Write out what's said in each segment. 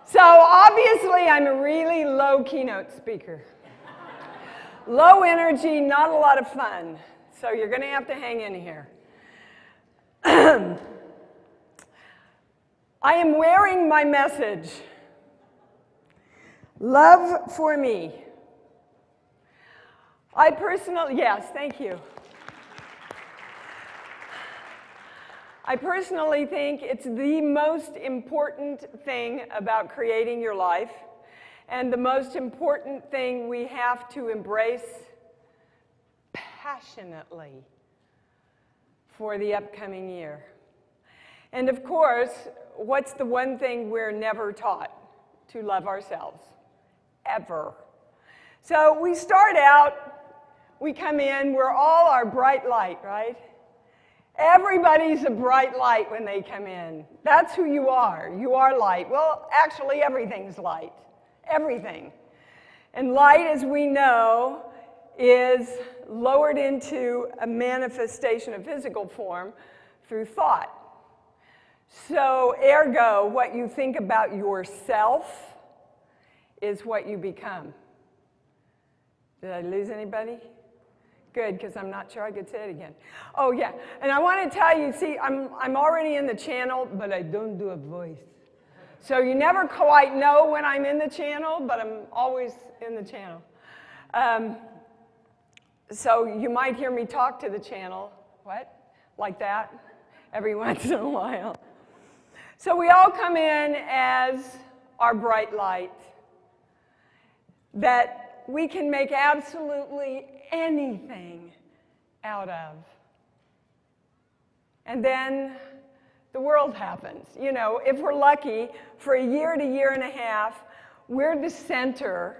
So obviously I'm a really low keynote speaker. Low energy, not a lot of fun. So you're going to have to hang in here. I am wearing my message. Love for me. I personally, yes, thank you. I personally think it's the most important thing about creating your life and the most important thing we have to embrace passionately for the upcoming year. And of course, what's the one thing we're never taught? To love ourselves, ever. So we start out, we come in, we're all our bright light, right? Everybody's a bright light when they come in. That's who you are. You are light. Well, actually, everything's light. Everything. And light, as we know, is lowered into a manifestation of physical form through thought. So, ergo, what you think about yourself is what you become. Did I lose anybody? Good, because I'm not sure I could say it again. Oh, yeah, and I want to tell you, see, I'm already in the channel, but I don't do a voice. So you never quite know when I'm in the channel, but I'm always in the channel. So you might hear me talk to the channel, what? Like that, every once in a while. So we all come in as our bright light that we can make absolutely anything out of. And then the world happens. You know, if we're lucky, for a year to year and a half, we're the center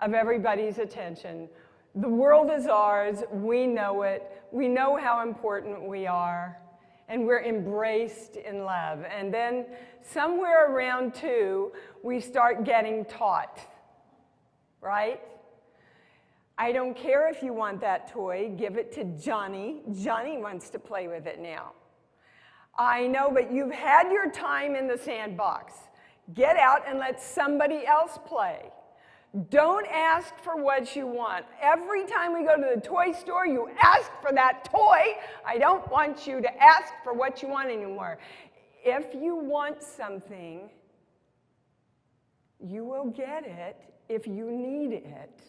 of everybody's attention. The world is ours, we know it, we know how important we are, and we're embraced in love. And then somewhere around 2, we start getting taught, right? I don't care if you want that toy, give it to Johnny. Johnny wants to play with it now. I know, but you've had your time in the sandbox. Get out and let somebody else play. Don't ask for what you want. Every time we go to the toy store, you ask for that toy. I don't want you to ask for what you want anymore. If you want something, you will get it if you need it.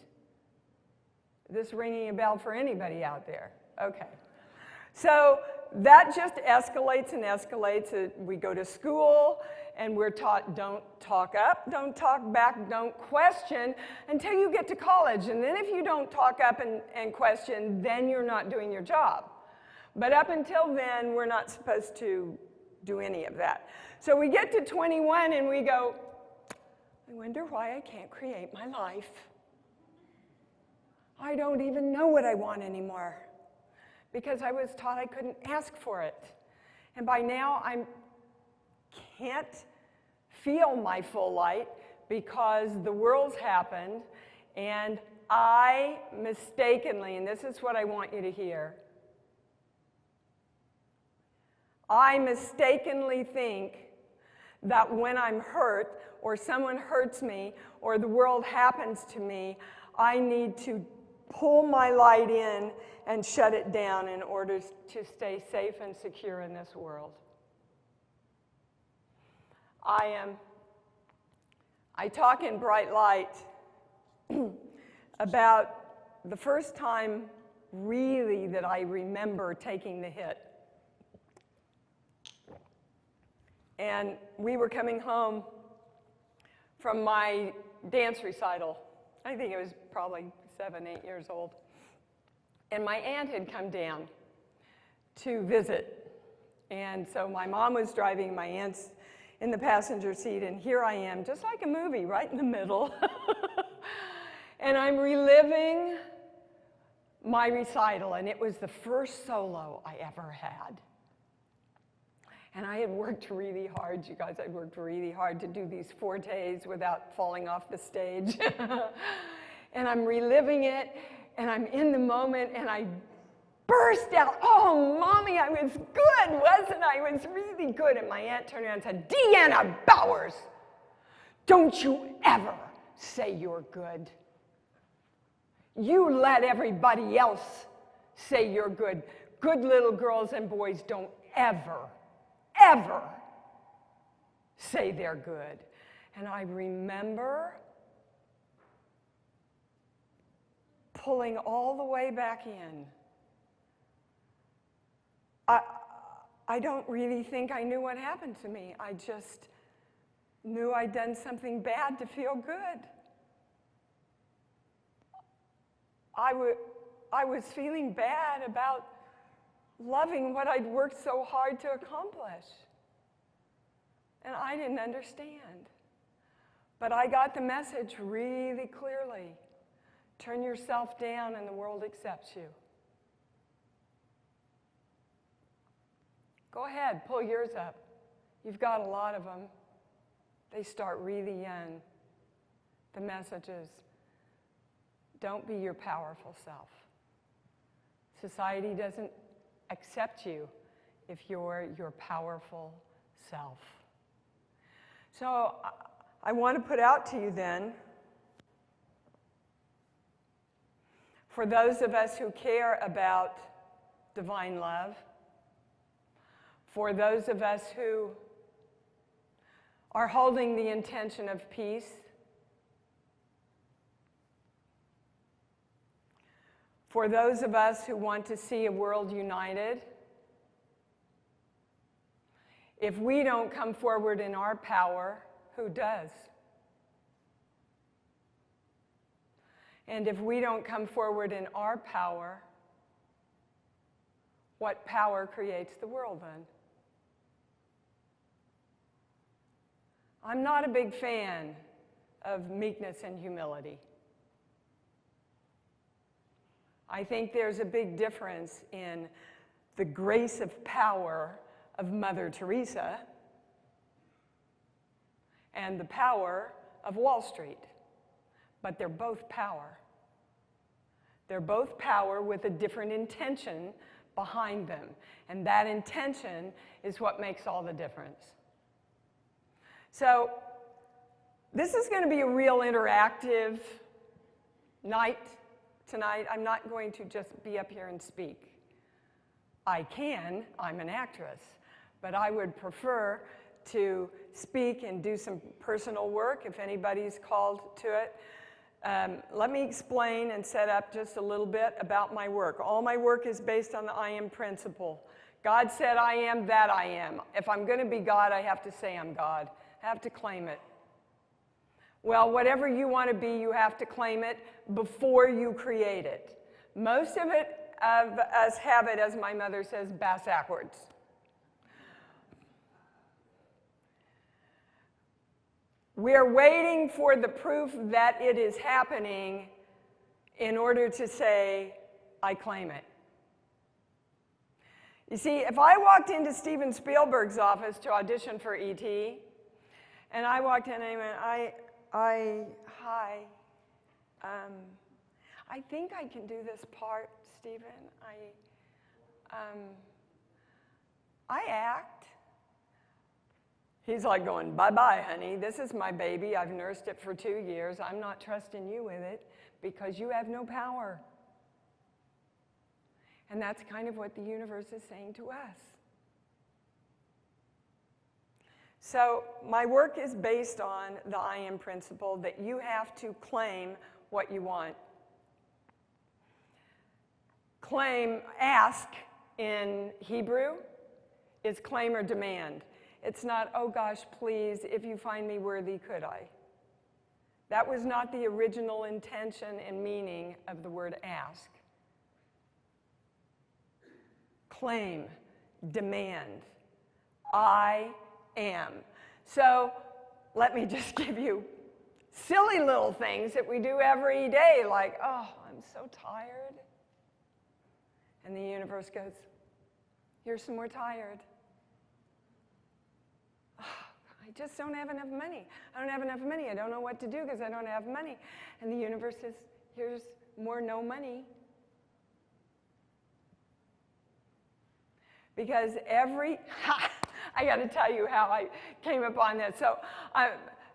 This ringing a bell for anybody out there? Okay. So that just escalates and escalates. We go to school and we're taught don't talk up, don't talk back, don't question until you get to college. And then if you don't talk up and question, then you're not doing your job. But up until then, we're not supposed to do any of that. So we get to 21 and we go, I wonder why I can't create my life. I don't even know what I want anymore because I was taught I couldn't ask for it. And by now, I can't feel my full light because the world's happened and I mistakenly, and this is what I want you to hear, I mistakenly think that when I'm hurt or someone hurts me or the world happens to me, I need to pull my light in and shut it down in order to stay safe and secure in this world. I talk in Bright Light about the first time really that I remember taking the hit. And we were coming home from my dance recital. I think it was probably 7, 8 years old. And my aunt had come down to visit. And so my mom was driving, my aunt's in the passenger seat, and here I am, just like a movie, right in the middle. And I'm reliving my recital, and it was the first solo I ever had. And I had worked really hard, you guys, I'd worked really hard to do these fortes without falling off the stage. And I'm reliving it, and I'm in the moment, and I burst out, oh, Mommy, I was good, wasn't I? I was really good. And my aunt turned around and said, Deanna Bowers, Don't you ever say you're good. You let everybody else say you're good. Good little girls and boys don't ever, ever say they're good. And I remember pulling all the way back in. I don't really think I knew what happened to me. I just knew I'd done something bad to feel good. I was feeling bad about loving what I'd worked so hard to accomplish. And I didn't understand. But I got the message really clearly. Turn yourself down and the world accepts you. Go ahead, pull yours up. You've got a lot of them. They start really young. The messages. Don't be your powerful self. Society doesn't accept you if you're your powerful self. So I want to put out to you then, for those of us who care about divine love, for those of us who are holding the intention of peace, for those of us who want to see a world united, if we don't come forward in our power, who does? And if we don't come forward in our power, what power creates the world then? I'm not a big fan of meekness and humility. I think there's a big difference in the grace of power of Mother Teresa and the power of Wall Street. But they're both power. They're both power with a different intention behind them. And that intention is what makes all the difference. So this is going to be a real interactive night tonight. I'm not going to just be up here and speak. I can, I'm an actress, but I would prefer to speak and do some personal work if anybody's called to it. Let me explain and set up just a little bit about my work. All my work is based on the I am principle. God said I am that I am. If I'm going to be God, I have to say I'm God. I have to claim it. Well, whatever you want to be, you have to claim it before you create it. Most of us have it, as my mother says, bass-ackwards. We're waiting for the proof that it is happening in order to say, I claim it. You see, if I walked into Steven Spielberg's office to audition for E.T., and I walked in and I went, hi, I think I can do this part, Steven. I act. He's like going, bye-bye, honey. This is my baby. I've nursed it for 2 years. I'm not trusting you with it because you have no power. And that's kind of what the universe is saying to us. So my work is based on the I am principle that you have to claim what you want. Claim, ask in Hebrew is claim or demand. It's not, oh gosh, please, if you find me worthy, could I? That was not the original intention and meaning of the word ask. Claim, demand, I am. So let me just give you silly little things that we do every day, like, oh, I'm so tired. And the universe goes, you're some more tired. I just don't have enough money. I don't have enough money. I don't know what to do because I don't have money. And the universe says, here's more no money. Because I got to tell you how I came upon this. So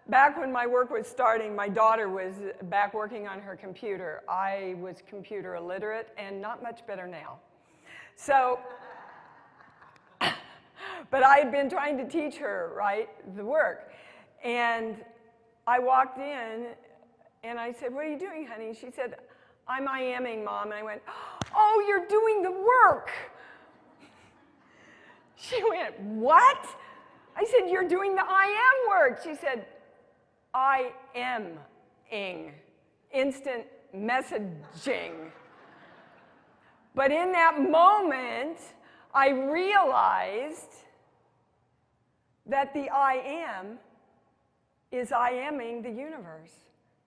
Back when my work was starting, my daughter was back working on her computer. I was computer illiterate and not much better now. So, but I had been trying to teach her, right, the work. And I walked in and I said, "What are you doing, honey?" She said, "I'm IMing, Mom." And I went, "Oh, you're doing the work." She went, "What?" I said, "You're doing the IM work." She said, "I am-ing, instant messaging." But in that moment, I realized that the I am is I-aming the universe.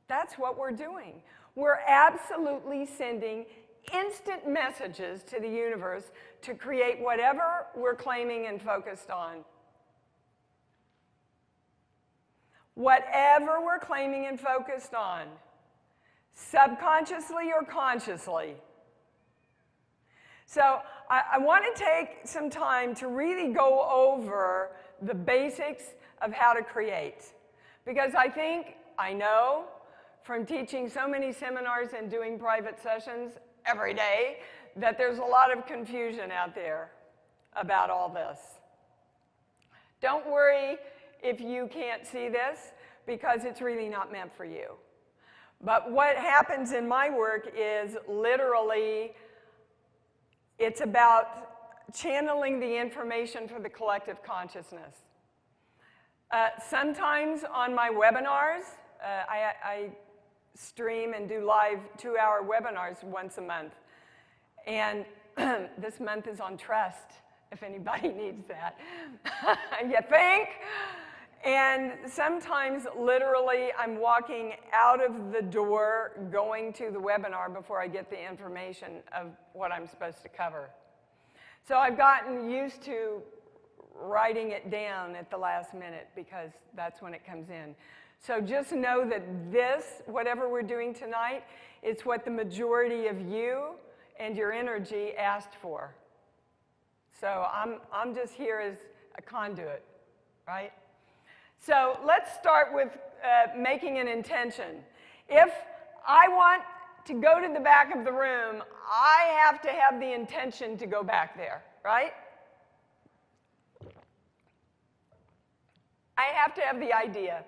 That's what we're doing. We're absolutely sending instant messages to the universe to create whatever we're claiming and focused on. Whatever we're claiming and focused on, subconsciously or consciously. So I want to take some time to really go over the basics of how to create. Because I know from teaching so many seminars and doing private sessions every day that there's a lot of confusion out there about all this. Don't worry if you can't see this, because it's really not meant for you. But what happens in my work is literally, it's about channeling the information for the collective consciousness. Sometimes on my webinars, I stream and do live 2-hour webinars once a month. And this month is on trust, if anybody needs that. You think? And sometimes, literally, I'm walking out of the door going to the webinar before I get the information of what I'm supposed to cover. So I've gotten used to writing it down at the last minute because that's when it comes in. So just know that this, whatever we're doing tonight, it's what the majority of you and your energy asked for. So I'm just here as a conduit, right? So let's start with making an intention. If I want to go to the back of the room, I have to have the intention to go back there, right? I have to have the idea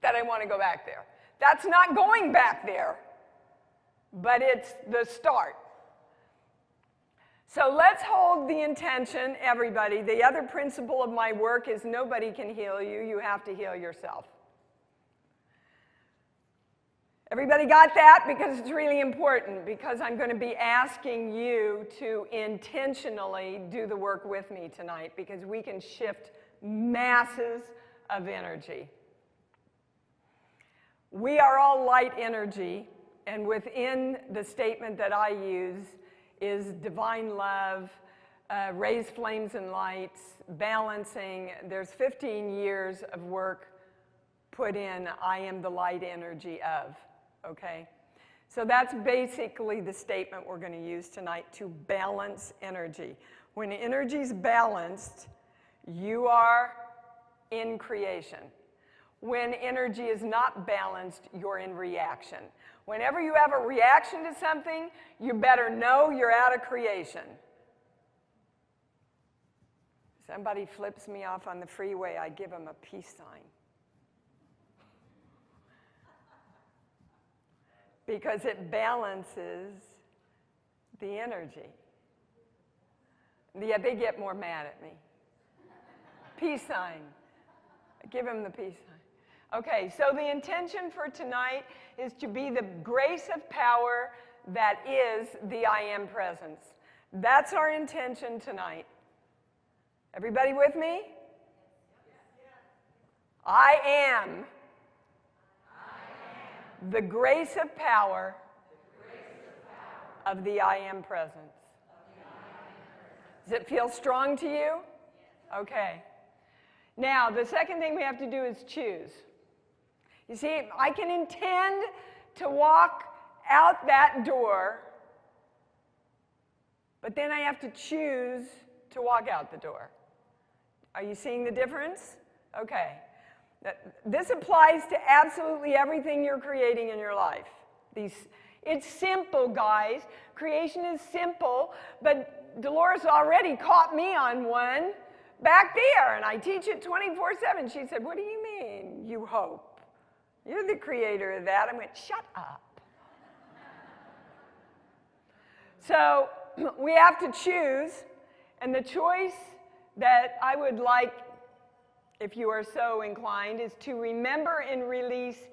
that I want to go back there. That's not going back there, but it's the start. So let's hold the intention, everybody. The other principle of my work is nobody can heal you. You have to heal yourself. Everybody got that? Because it's really important, because I'm going to be asking you to intentionally do the work with me tonight, because we can shift masses of energy. We are all light energy, and within the statement that I use is divine love, raised flames and lights, balancing. There's 15 years of work put in, I am the light energy of, okay? So that's basically the statement we're going to use tonight, to balance energy. When energy's balanced, you are in creation. When energy is not balanced, you're in reaction. Whenever you have a reaction to something, you better know you're out of creation. Somebody flips me off on the freeway, I give them a peace sign. Because it balances the energy. Yeah, they get more mad at me. Peace sign. Give him the peace sign. Okay, so the intention for tonight is to be the grace of power that is the I am presence. That's our intention tonight. Everybody with me? I am the grace of power of the I am presence. Does it feel strong to you? Okay. Now, the second thing we have to do is choose. You see, I can intend to walk out that door, but then I have to choose to walk out the door. Are you seeing the difference? Okay. This applies to absolutely everything you're creating in your life. It's simple, guys. Creation is simple, but Dolores already caught me on one back there, and I teach it 24/7. She said, "What do you mean, you hope? You're the creator of that." I went, "Shut up." So we have to choose, and the choice that I would like, if you are so inclined, is to remember and release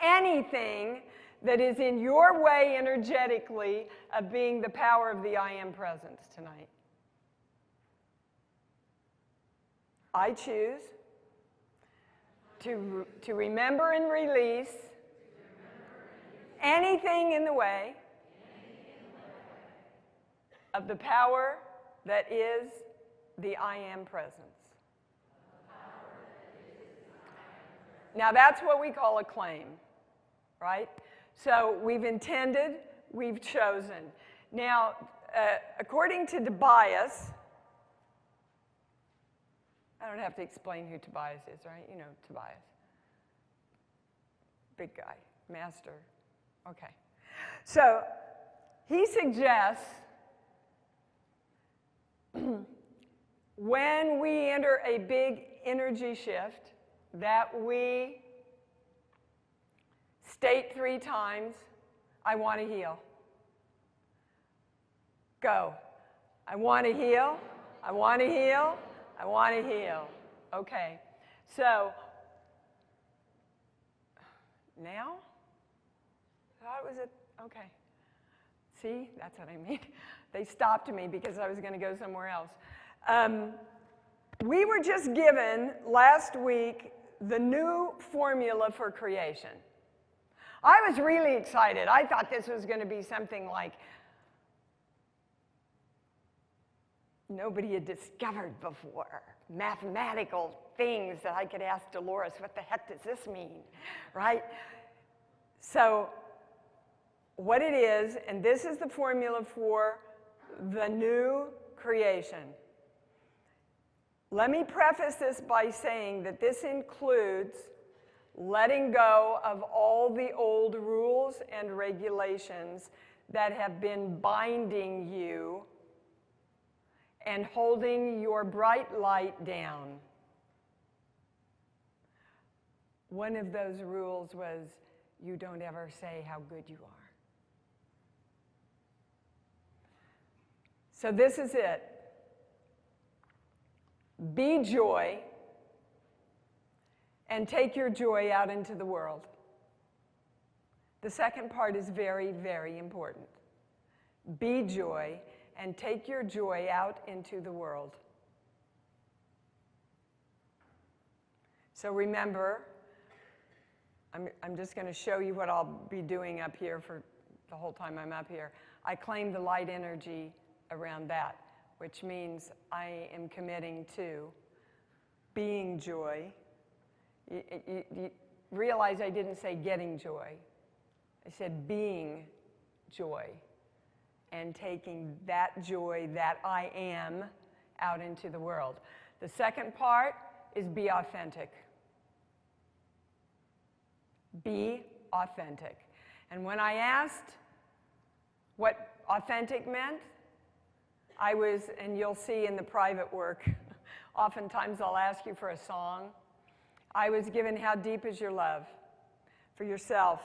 anything that is in your way energetically of being the power of the I Am presence tonight. I choose to remember and release anything in the way of the power that is the I Am presence. Now that's what we call a claim, right? So we've intended, we've chosen. Now, according to Tobias, I don't have to explain who Tobias is, right? You know Tobias. Big guy, master. Okay. So he suggests when we enter a big energy shift that we state 3 times, I want to heal. Go. I want to heal. I want to heal. I want to heal. Okay. So, now? I thought it was okay. See, that's what I mean. They stopped me because I was going to go somewhere else. We were just given last week the new formula for creation. I was really excited. I thought this was going to be something like nobody had discovered before. Mathematical things that I could ask Dolores, what the heck does this mean, right? So what it is, and this is the formula for the new creation. Let me preface this by saying that this includes letting go of all the old rules and regulations that have been binding you and holding your bright light down. One of those rules was you don't ever say how good you are. So this is it. Be joy and take your joy out into the world. The second part is very, very important. Be joy and take your joy out into the world. So remember, I'm just going to show you what I'll be doing up here for the whole time I'm up here. I claim the light energy around that, which means I am committing to being joy. You realize I didn't say getting joy. I said being joy and taking that joy that I am out into the world. The second part is be authentic. Be authentic. And when I asked what authentic meant, and you'll see in the private work, oftentimes I'll ask you for a song. I was given how deep is your love for yourself,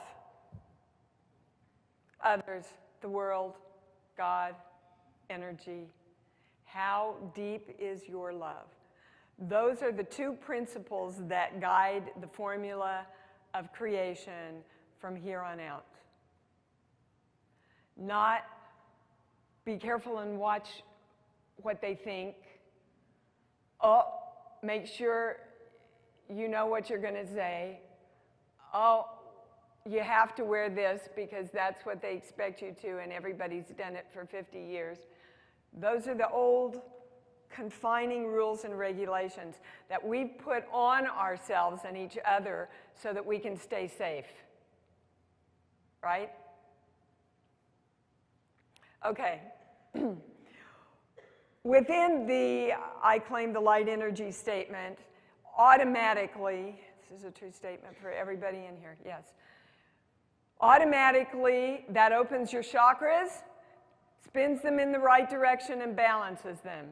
others, the world, God, energy. How deep is your love? Those are the 2 principles that guide the formula of creation from here on out. Not be careful and watch what they think. Oh, make sure you know what you're going to say. Oh, you have to wear this because that's what they expect you to, and everybody's done it for 50 years. Those are the old confining rules and regulations that we've put on ourselves and each other so that we can stay safe. Right? Okay. Within the I claim the light energy statement, automatically, This is a true statement for everybody in here, yes. Automatically, that opens your chakras, spins them in the right direction, and balances them.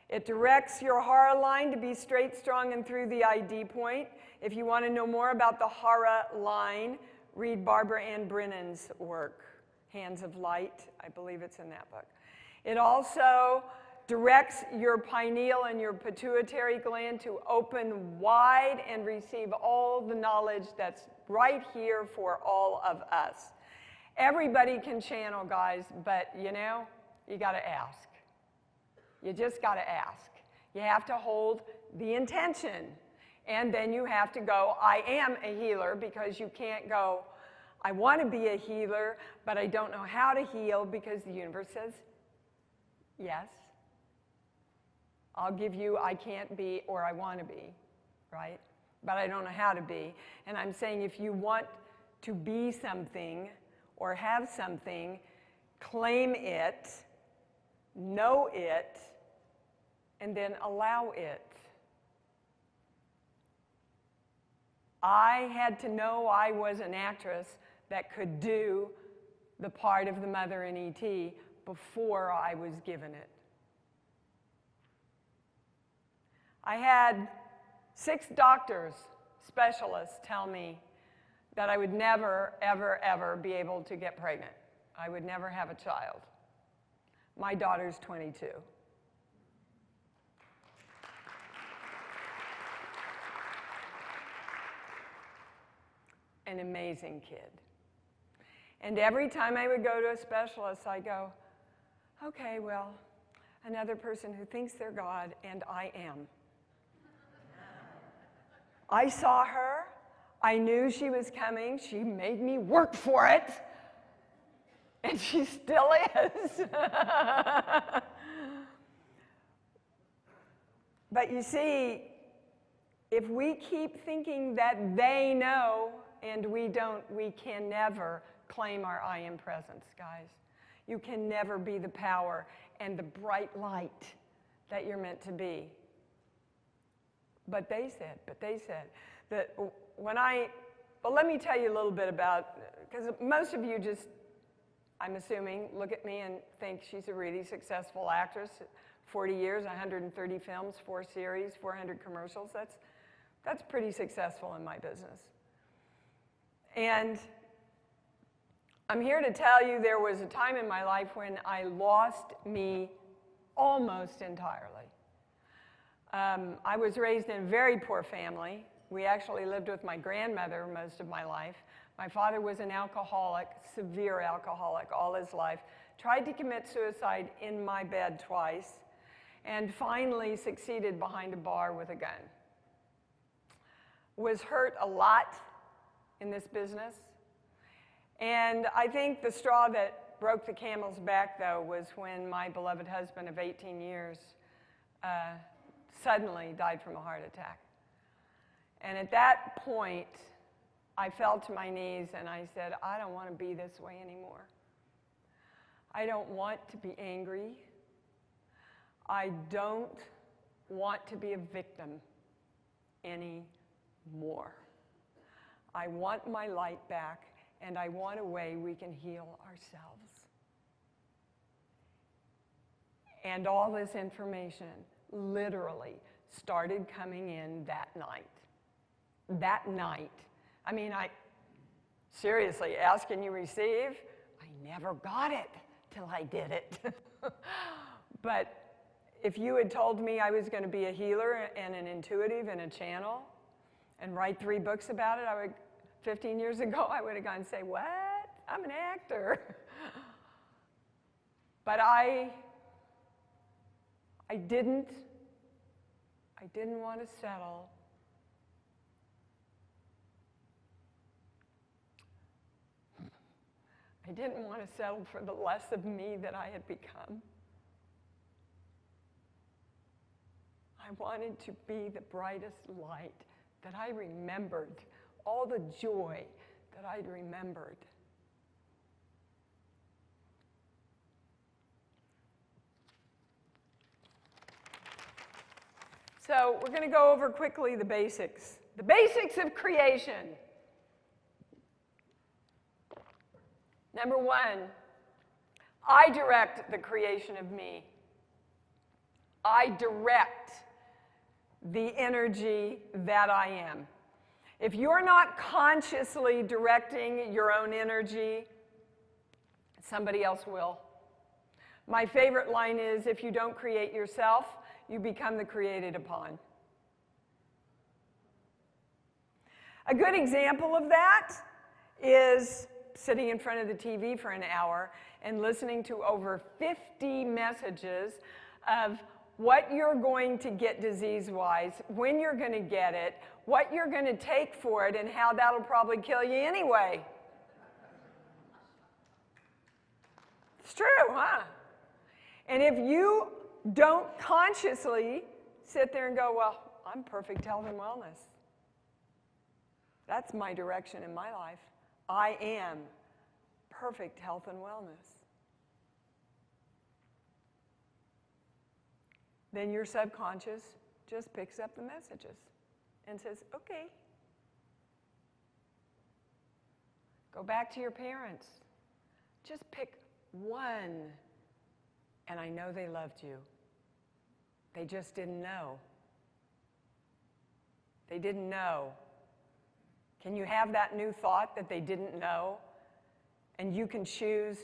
It directs your hara line to be straight, strong, and through the ID point. If you want to know more about the hara line, read Barbara Ann Brennan's work, Hands of Light. I believe it's in that book. It also directs your pineal and your pituitary gland to open wide and receive all the knowledge that's right here for all of us. Everybody can channel, guys, but you know, you got to ask. You just got to ask. You have to hold the intention. And then you have to go, I am a healer, because you can't go, I want to be a healer, but I don't know how to heal, because the universe says, yes. I'll give you I can't be or I want to be, right? But I don't know how to be. And I'm saying if you want to be something or have something, claim it, know it, and then allow it. I had to know I was an actress that could do the part of the mother in E.T. before I was given it. I had 6 doctors, specialists, tell me that I would never, ever, ever be able to get pregnant. I would never have a child. My daughter's 22. An amazing kid. And every time I would go to a specialist, I go, okay, well, another person who thinks they're God, and I am. I saw her. I knew she was coming. She made me work for it. And she still is. But you see, if we keep thinking that they know and we don't, we can never claim our I am presence, guys. You can never be the power and the bright light that you're meant to be. But they said that when well, let me tell you a little bit about, because most of you just, I'm assuming, look at me and think she's a really successful actress. 40 years, 130 films, 4 series, 400 commercials. That's pretty successful in my business. And I'm here to tell you there was a time in my life when I lost me almost entirely. I was raised in a very poor family. We actually lived with my grandmother most of my life. My father was an alcoholic, severe alcoholic all his life. Tried to commit suicide in my bed twice, and finally succeeded behind a bar with a gun. Was hurt a lot in this business. And I think the straw that broke the camel's back, though, was when my beloved husband of 18 years suddenly died from a heart attack. And at that point, I fell to my knees and I said, I don't want to be this way anymore. I don't want to be angry. I don't want to be a victim anymore. I want my light back, and I want a way we can heal ourselves. And all this information literally started coming in that night. That night. I mean, seriously, ask and you receive. I never got it till I did it. But if you had told me I was going to be a healer and an intuitive and a channel and write 3 books about it, 15 years ago, I would have gone and say, what? I'm an actor. But I didn't want to settle. I didn't want to settle for the less of me that I had become. I wanted to be the brightest light that I remembered, all the joy that I'd remembered. So we're going to go over quickly the basics The basics of creation. Number one, I direct the creation of me. I direct the energy that I am. If you're not consciously directing your own energy, somebody else will. My favorite line is, if you don't create yourself, you become the created upon. A good example of that is sitting in front of the TV for an hour and listening to over 50 messages of what you're going to get disease-wise, when you're going to get it, what you're going to take for it, and how that'll probably kill you anyway. It's true, huh? And if you don't consciously sit there and go, well, I'm perfect health and wellness. That's my direction in my life. I am perfect health and wellness. Then your subconscious just picks up the messages and says, okay. Go back to your parents. Just pick one. And I know they loved you. They just didn't know. They didn't know. Can you have that new thought that they didn't know? And you can choose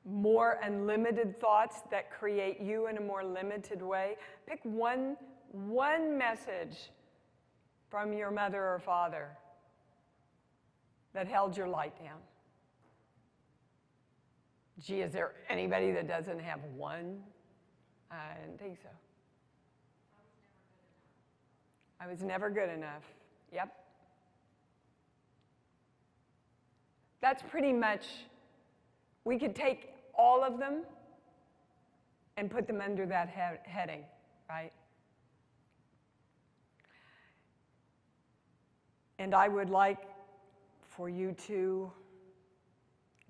more unlimited thoughts that create you in a more limited way. Pick one message from your mother or father that held your light down. Gee, is there anybody that doesn't have one? I didn't think so. I was never good enough. Yep. That's pretty much, we could take all of them and put them under that heading, right? And I would like for you to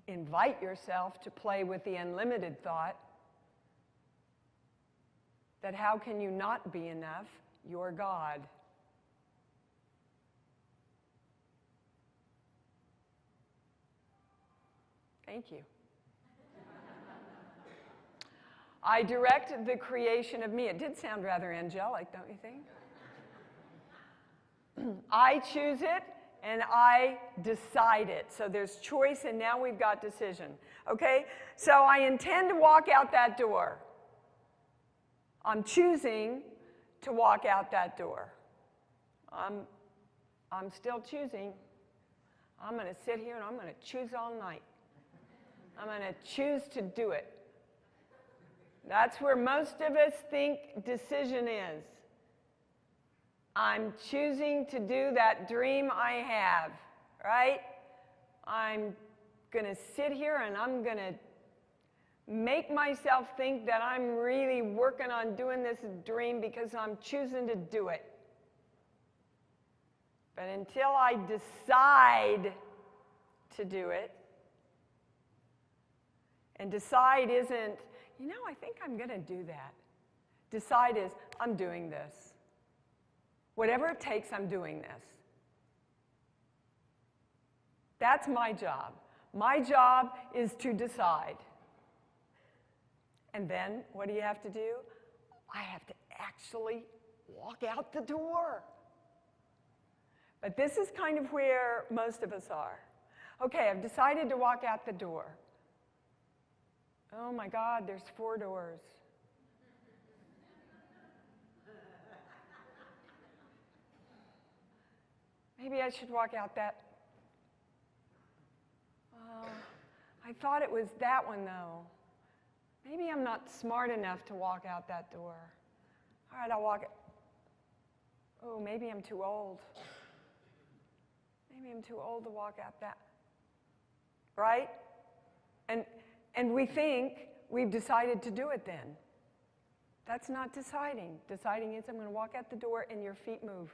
invite yourself to play with the unlimited thought that how can you not be enough? You're God. Thank you. I direct the creation of me. It did sound rather angelic, don't you think? I choose it and I decide it. So there's choice and now we've got decision. Okay? So I intend to walk out that door. I'm choosing to walk out that door. I'm still choosing. I'm going to sit here and I'm going to choose all night. I'm going to choose to do it. That's where most of us think decision is. I'm choosing to do that dream I have, right? I'm going to sit here and I'm going to make myself think that I'm really working on doing this dream because I'm choosing to do it. But until I decide to do it, and decide isn't, you know, I think I'm going to do that. Decide is, I'm doing this. Whatever it takes, I'm doing this. That's my job. My job is to decide. And then, what do you have to do? I have to actually walk out the door. But this is kind of where most of us are. Okay, I've decided to walk out the door. Oh my God, there's 4 doors. Maybe I should walk out that. I thought it was that one though. Maybe I'm not smart enough to walk out that door. All right, I'll walk it. Oh, maybe I'm too old. Maybe I'm too old to walk out that. Right? And we think we've decided to do it then. That's not deciding. Deciding is I'm going to walk out the door and your feet move.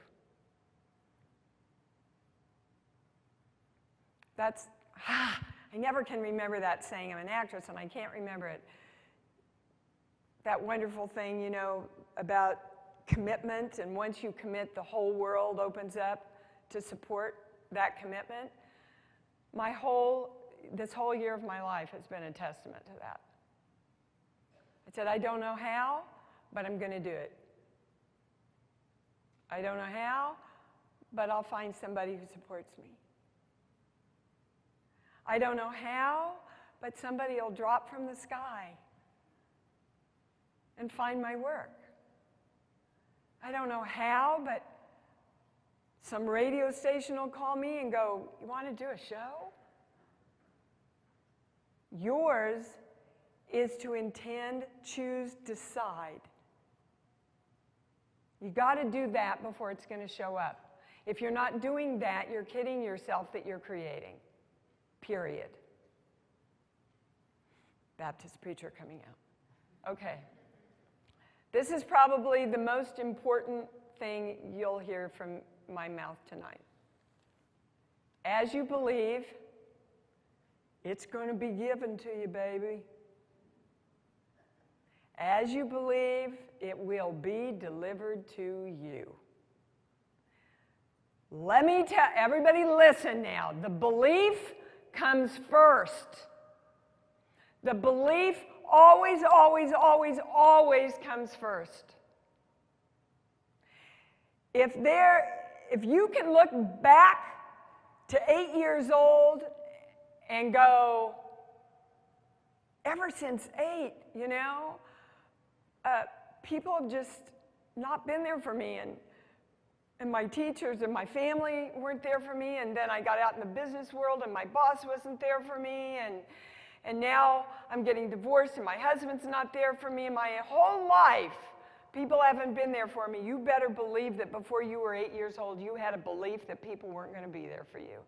That's, I never can remember that saying. I'm an actress and I can't remember it. That wonderful thing, you know, about commitment, and once you commit, the whole world opens up to support that commitment. This whole year of my life has been a testament to that. I said, I don't know how, but I'm going to do it. I don't know how, but I'll find somebody who supports me. I don't know how, but somebody will drop from the sky and find my work. I don't know how, but some radio station will call me and go, you want to do a show? Yours is to intend, choose, decide. You got to do that before it's going to show up. If you're not doing that, you're kidding yourself that you're creating. Period. Baptist preacher coming out. Okay. This is probably the most important thing you'll hear from my mouth tonight. As you believe, it's going to be given to you, baby. As you believe, it will be delivered to you. Let me tell everybody, listen now. The belief comes first. The belief always, always, always, always comes first. If you can look back to 8 years old and go, ever since 8, people have just not been there for me, and my teachers and my family weren't there for me, and then I got out in the business world and my boss wasn't there for me, and now I'm getting divorced and my husband's not there for me, and my whole life people haven't been there for me. You better believe that before you were 8 years old, you had a belief that people weren't going to be there for you,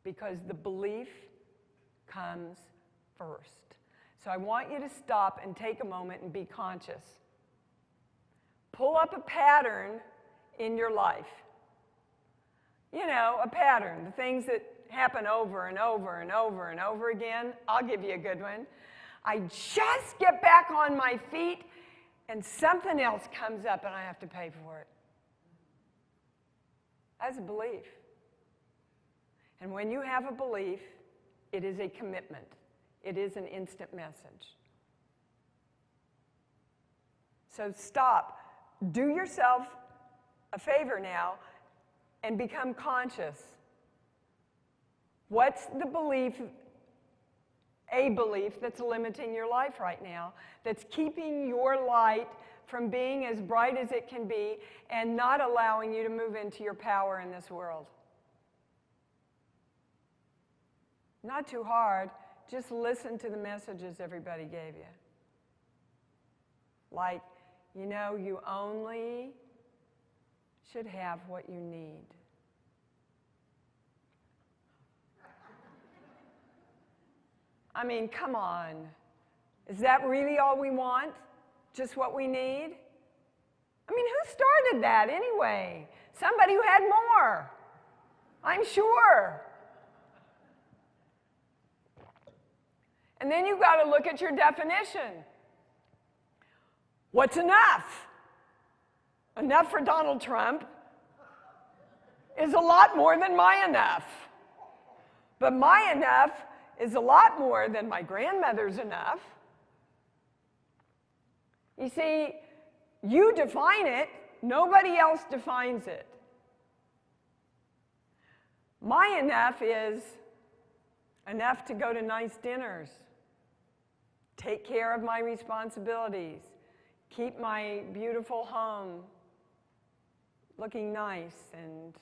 because the belief comes first. So I want you to stop and take a moment and be conscious. Pull up a pattern in your life. A pattern, the things that happen over and over and over and over again. I'll give you a good one. I just get back on my feet and something else comes up and I have to pay for it. That's a belief. And when you have a belief, it is a commitment. It is an instant message. So stop. Do yourself a favor now and become conscious. What's the belief, a belief that's limiting your life right now, that's keeping your light from being as bright as it can be and not allowing you to move into your power in this world? Not too hard. Just listen to the messages everybody gave you. Like, you only should have what you need. I mean, come on. Is that really all we want? Just what we need? I mean, who started that anyway? Somebody who had more, I'm sure. And then you've got to look at your definition. What's enough? Enough for Donald Trump is a lot more than my enough. But my enough is a lot more than my grandmother's enough. You see, you define it, nobody else defines it. My enough is enough to go to nice dinners, take care of my responsibilities, keep my beautiful home looking nice and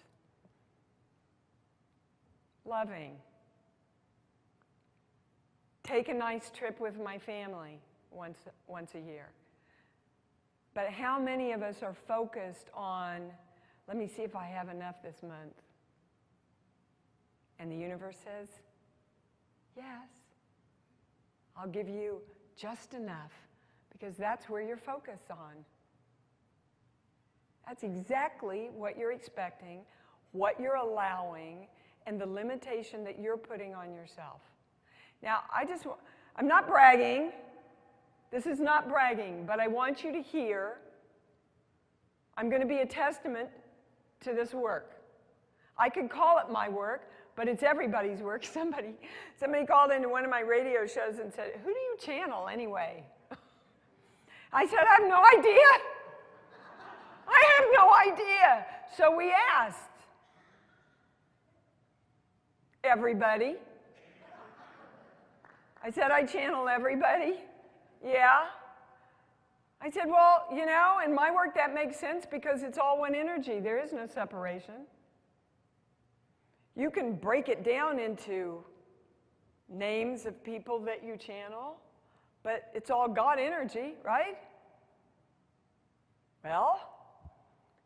loving. Take a nice trip with my family once a year. But how many of us are focused on, let me see if I have enough this month? And the universe says, yes, I'll give you just enough, because that's where you're focused on. That's exactly what you're expecting, what you're allowing, and the limitation that you're putting on yourself. Now, I'm not bragging. This is not bragging, but I want you to hear I'm going to be a testament to this work. I could call it my work, but it's everybody's work. Somebody called into one of my radio shows and said, "Who do you channel anyway?" I said, "I have no idea. I have no idea." So we asked everybody. I said, "I channel everybody." Yeah. I said, "Well, you know, in my work that makes sense because it's all one energy. There is no separation. You can break it down into names of people that you channel, but it's all God energy, right?" "Well,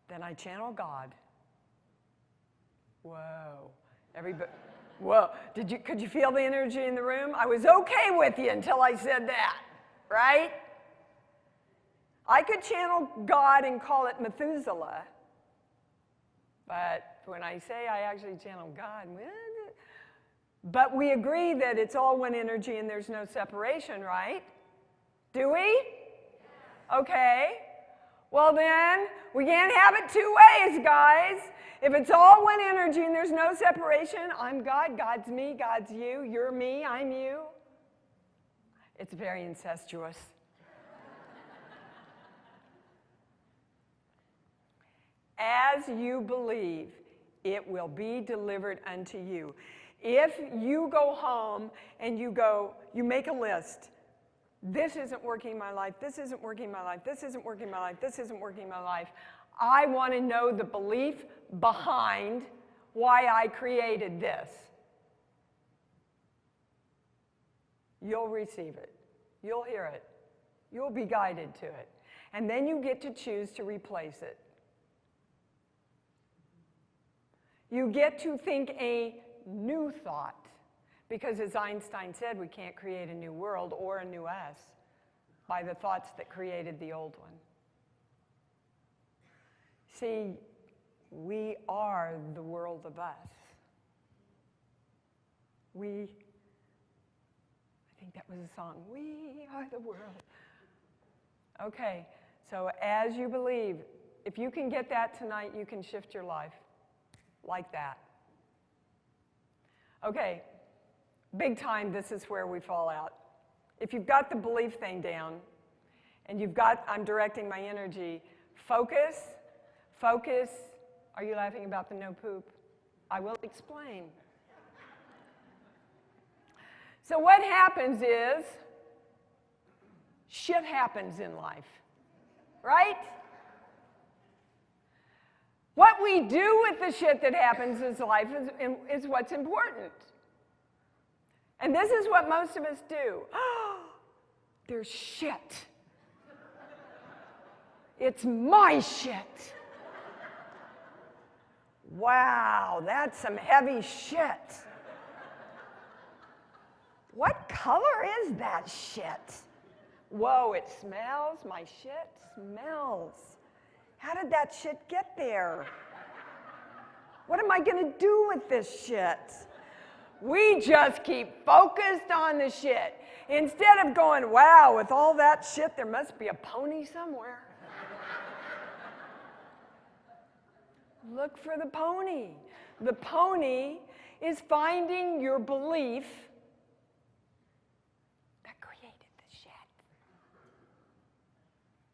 then I channel God." Whoa. Everybody, whoa. Could you feel the energy in the room? I was okay with you until I said that, right? I could channel God and call it Methuselah, but when I say I actually channel God, but we agree that it's all one energy and there's no separation, right? Do we? Okay. Well then, we can't have it two ways, guys. If it's all one energy and there's no separation, I'm God, God's me, God's you, you're me, I'm you. It's very incestuous. As you believe, it will be delivered unto you. If you go home and you make a list, this isn't working in my life, this isn't working in my life, this isn't working in my life, this isn't working in my life, I want to know the belief behind why I created this. You'll receive it. You'll hear it. You'll be guided to it. And then you get to choose to replace it. You get to think a new thought, because as Einstein said, we can't create a new world or a new us by the thoughts that created the old one. See, we are the world of us. I think that was a song, we are the world. Okay, so as you believe, if you can get that tonight, you can shift your life. Like that. Okay, big time, this is where we fall out. If you've got the belief thing down, and I'm directing my energy, focus. Are you laughing about the no poop? I will explain. So what happens is, shit happens in life, right? What we do with the shit that happens in life is what's important. And this is what most of us do. Oh, there's shit. It's my shit. Wow, that's some heavy shit. What color is that shit? Whoa, it smells. My shit smells. How did that shit get there? What am I going to do with this shit? We just keep focused on the shit. Instead of going, wow, with all that shit, there must be a pony somewhere. Look for the pony. The pony is finding your belief that created the shit.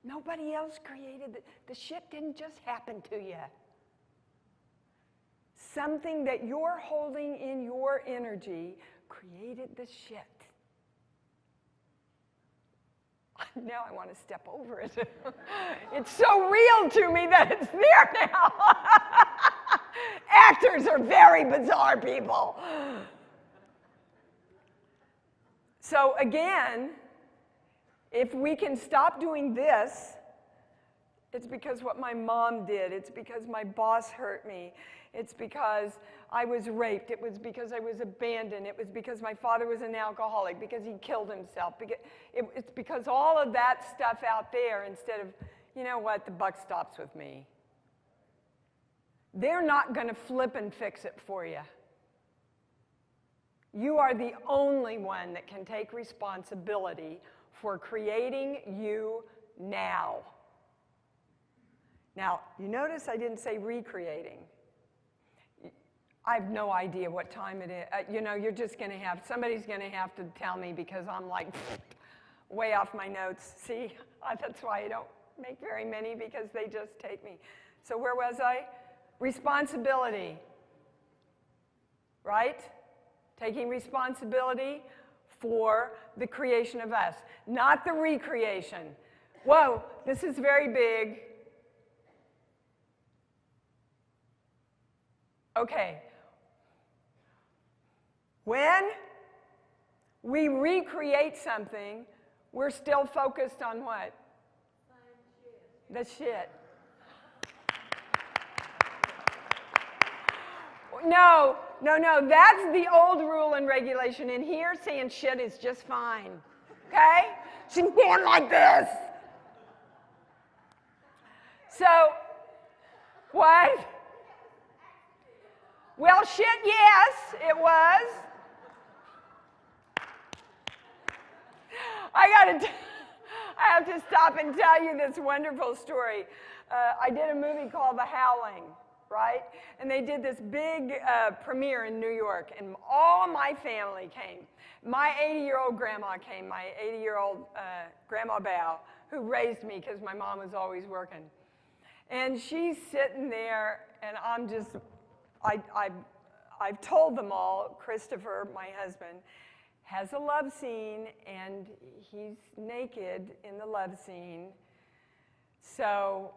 Nobody else created it. The shit didn't just happen to you. Something that you're holding in your energy created the shit. Now I want to step over it. It's so real to me that it's there now. Actors are very bizarre people. So again, if we can stop doing this, it's because what my mom did. It's because my boss hurt me. It's because I was raped. It was because I was abandoned. It was because my father was an alcoholic, because he killed himself. It's because all of that stuff out there, instead of, you know what, the buck stops with me. They're not going to flip and fix it for you. You are the only one that can take responsibility for creating you now. Now, you notice I didn't say recreating. I have no idea what time it is. You're just going to have, somebody's going to have to tell me because I'm like way off my notes. See, that's why I don't make very many because they just take me. So where was I? Responsibility, right? Taking responsibility for the creation of us, not the recreation. Whoa, this is very big. Okay. When we recreate something, we're still focused on what? The shit. No, that's the old rule and regulation. In here, saying shit is just fine. Okay? She's born like this. So, what? Well, shit, yes, it was. I have to stop and tell you this wonderful story. I did a movie called The Howling, right? And they did this big premiere in New York, and all my family came. My 80-year-old grandma came, my 80-year-old Grandma Bow, who raised me because my mom was always working. And she's sitting there, and I'm just, I've told them all, Christopher, my husband, has a love scene, and he's naked in the love scene. So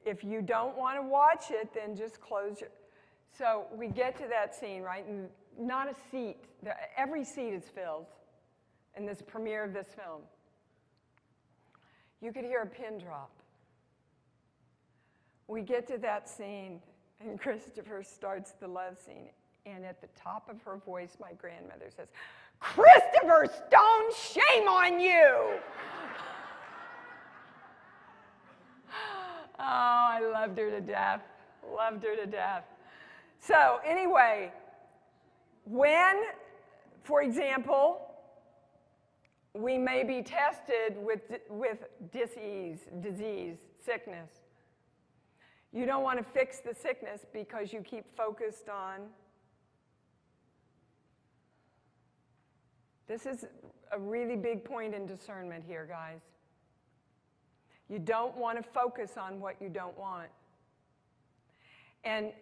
if you don't want to watch it, then just close your... So we get to that scene, right? And not a seat. Every seat is filled in this premiere of this film. You could hear a pin drop. We get to that scene, and Christopher starts the love scene. And at the top of her voice, my grandmother says, "Christopher Stone, shame on you!" Oh, I loved her to death. Loved her to death. So anyway, when, for example, we may be tested with disease, sickness, you don't want to fix the sickness because you keep focused on... This is a really big point in discernment here, guys. You don't want to focus on what you don't want. And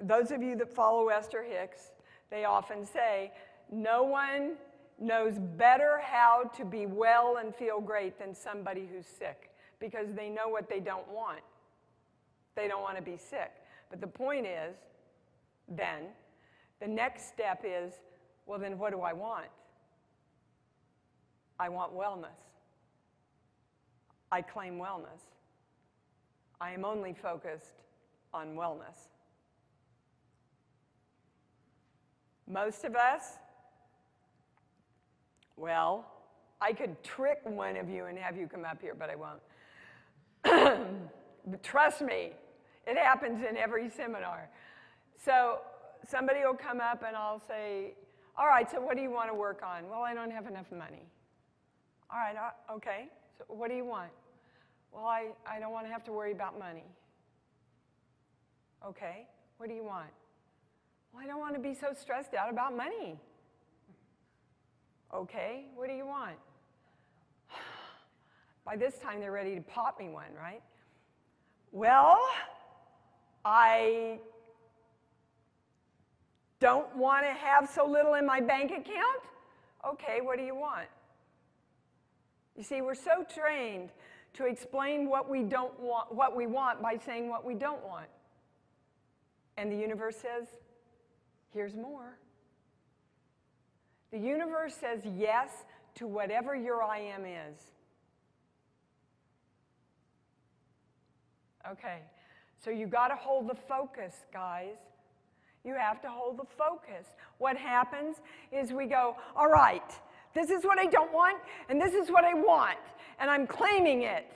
those of you that follow Esther Hicks, they often say, no one knows better how to be well and feel great than somebody who's sick, because they know what they don't want. They don't want to be sick. But the point is, then, the next step is, well, then what do I want? I want wellness. I claim wellness. I am only focused on wellness. Most of us, well, I could trick one of you and have you come up here, but I won't. But trust me, it happens in every seminar. So somebody will come up and I'll say, all right, so what do you want to work on? Well, I don't have enough money. All right, okay, so what do you want? Well, I don't want to have to worry about money. Okay, what do you want? Well, I don't want to be so stressed out about money. Okay, what do you want? By this time, they're ready to pop me one, right? Well, I don't want to have so little in my bank account. Okay, what do you want? You see, we're so trained to explain what we don't want, what we want by saying what we don't want. And the universe says, here's more. The universe says yes to whatever your I am is. Okay, so you got to hold the focus, guys. You have to hold the focus. What happens is we go, all right, this is what I don't want, and this is what I want, and I'm claiming it.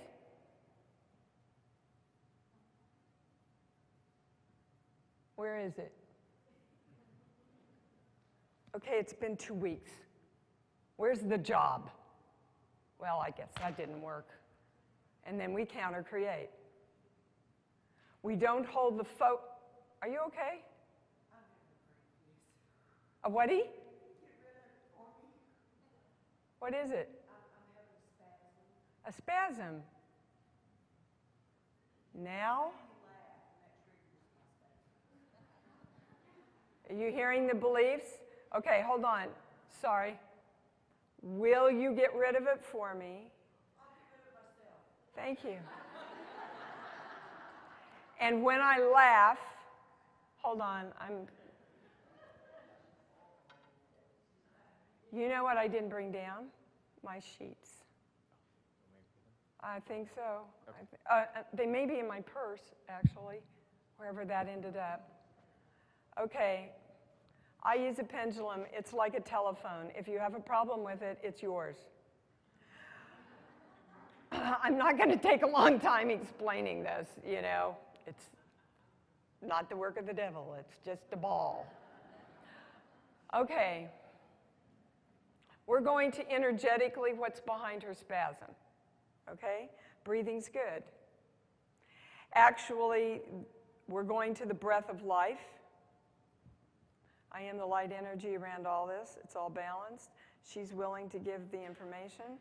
Where is it? Okay, it's been 2 weeks. Where's the job? Well, I guess that didn't work. And then we counter-create. We don't hold the Are you okay? A whaty? What is it? A spasm. Now? Are you hearing the beliefs? Okay, hold on. Sorry. Will you get rid of it for me? I'll get rid of myself. Thank you. And when I laugh, hold on, you know what I didn't bring down? My sheets. I think so. Okay. They may be in my purse, actually, wherever that ended up. Okay. I use a pendulum. It's like a telephone. If you have a problem with it, it's yours. I'm not going to take a long time explaining this, you know. It's not the work of the devil. It's just a ball. Okay. We're going to energetically what's behind her spasm. Okay? Breathing's good. Actually, we're going to the breath of life. I am the light energy around all this. It's all balanced. She's willing to give the information.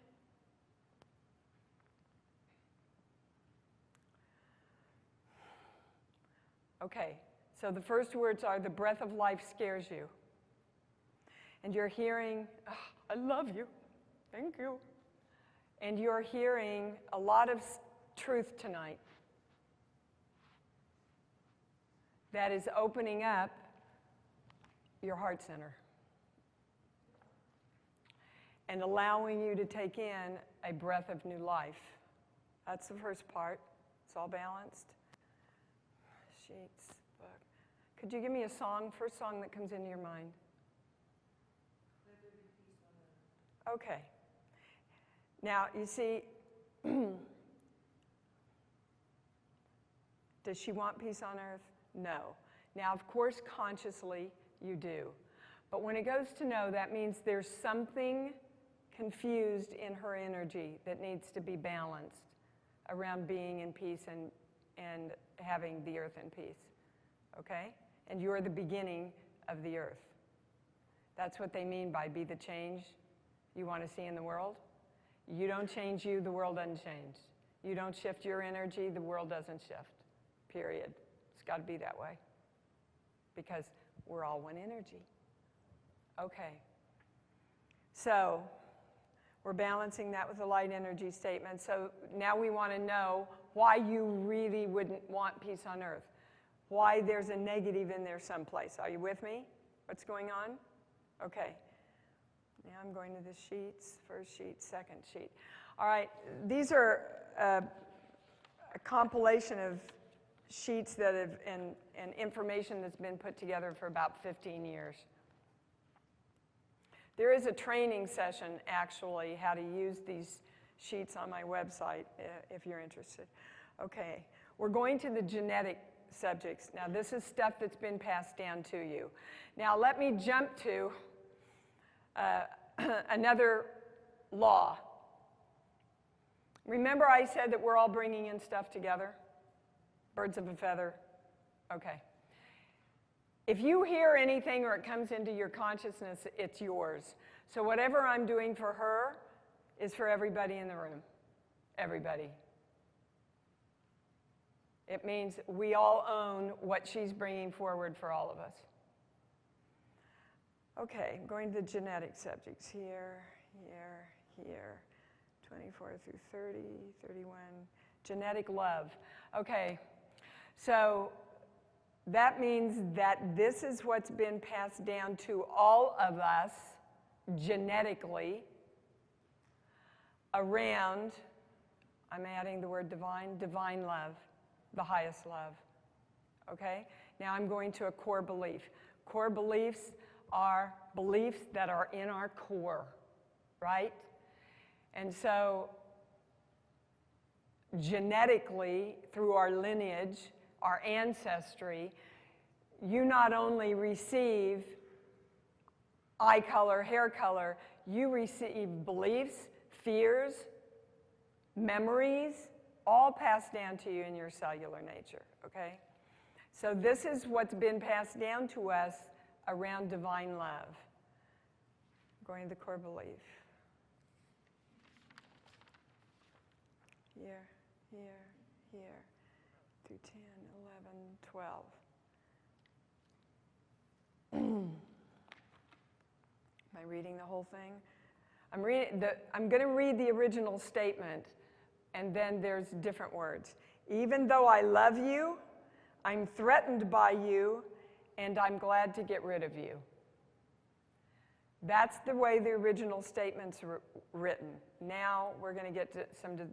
Okay, so the first words are, the breath of life scares you. And you're hearing, oh, I love you, thank you. And you're hearing a lot of truth tonight that is opening up your heart center and allowing you to take in a breath of new life. That's the first part. It's all balanced. Sheets, book. Could you give me a song, first song that comes into your mind? Okay. Now, you see, does she want peace on earth? No. Now, of course, consciously, you do. But when it goes to no, that means there's something confused in her energy that needs to be balanced around being in peace and having the earth in peace. Okay? And you're the beginning of the earth. That's what they mean by be the change you want to see in the world. You don't change you, the world doesn't change. You don't shift your energy, the world doesn't shift. Period. It's got to be that way. Because we're all one energy. Okay. So we're balancing that with a light energy statement. So now we want to know why you really wouldn't want peace on earth. Why there's a negative in there someplace. Are you with me? What's going on? Okay. Now I'm going to the sheets. First sheet, second sheet. All right. These are a compilation of sheets that have and information that's been put together for about 15 years. There is a training session, actually, how to use these sheets on my website, if you're interested. Okay, we're going to the genetic subjects. Now, this is stuff that's been passed down to you. Now, let me jump to another law. Remember I said that we're all bringing in stuff together? Birds of a feather. Okay. If you hear anything or it comes into your consciousness, it's yours. So whatever I'm doing for her is for everybody in the room. Everybody. It means we all own what she's bringing forward for all of us. Okay, I'm going to the genetic subjects here, here, here. 24 through 30, 31. Genetic love. Okay, so that means that this is what's been passed down to all of us genetically around, I'm adding the word divine love, the highest love. Okay? Now I'm going to a core belief. Core beliefs are beliefs that are in our core, right? And so genetically, through our lineage, our ancestry, you not only receive eye color, hair color, you receive beliefs, fears, memories, all passed down to you in your cellular nature, okay? So this is what's been passed down to us around divine love. Going to the core belief. Here, through 10, 11, 12. Am I reading the whole thing? I'm going to read the original statement, and then there's different words. Even though I love you, I'm threatened by you, and I'm glad to get rid of you. That's the way the original statement's written. Now we're going to get to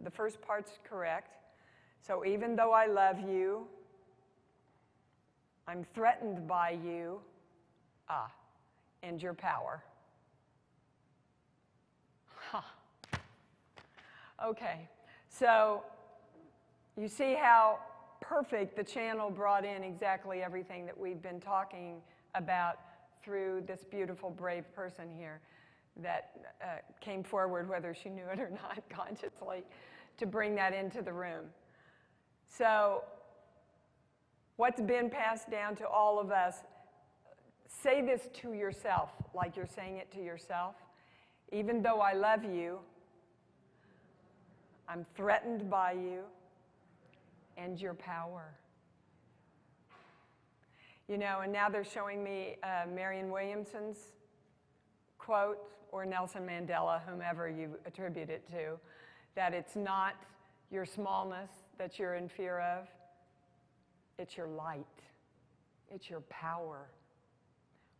the first part's correct. So even though I love you, I'm threatened by you, and your power. Okay, so you see how perfect the channel brought in exactly everything that we've been talking about through this beautiful, brave person here that came forward, whether she knew it or not consciously, to bring that into the room. So what's been passed down to all of us, say this to yourself, like you're saying it to yourself. Even though I love you, I'm threatened by you and your power. You know, and now they're showing me Marianne Williamson's quote, or Nelson Mandela, whomever you attribute it to, that it's not your smallness that you're in fear of, it's your light, it's your power.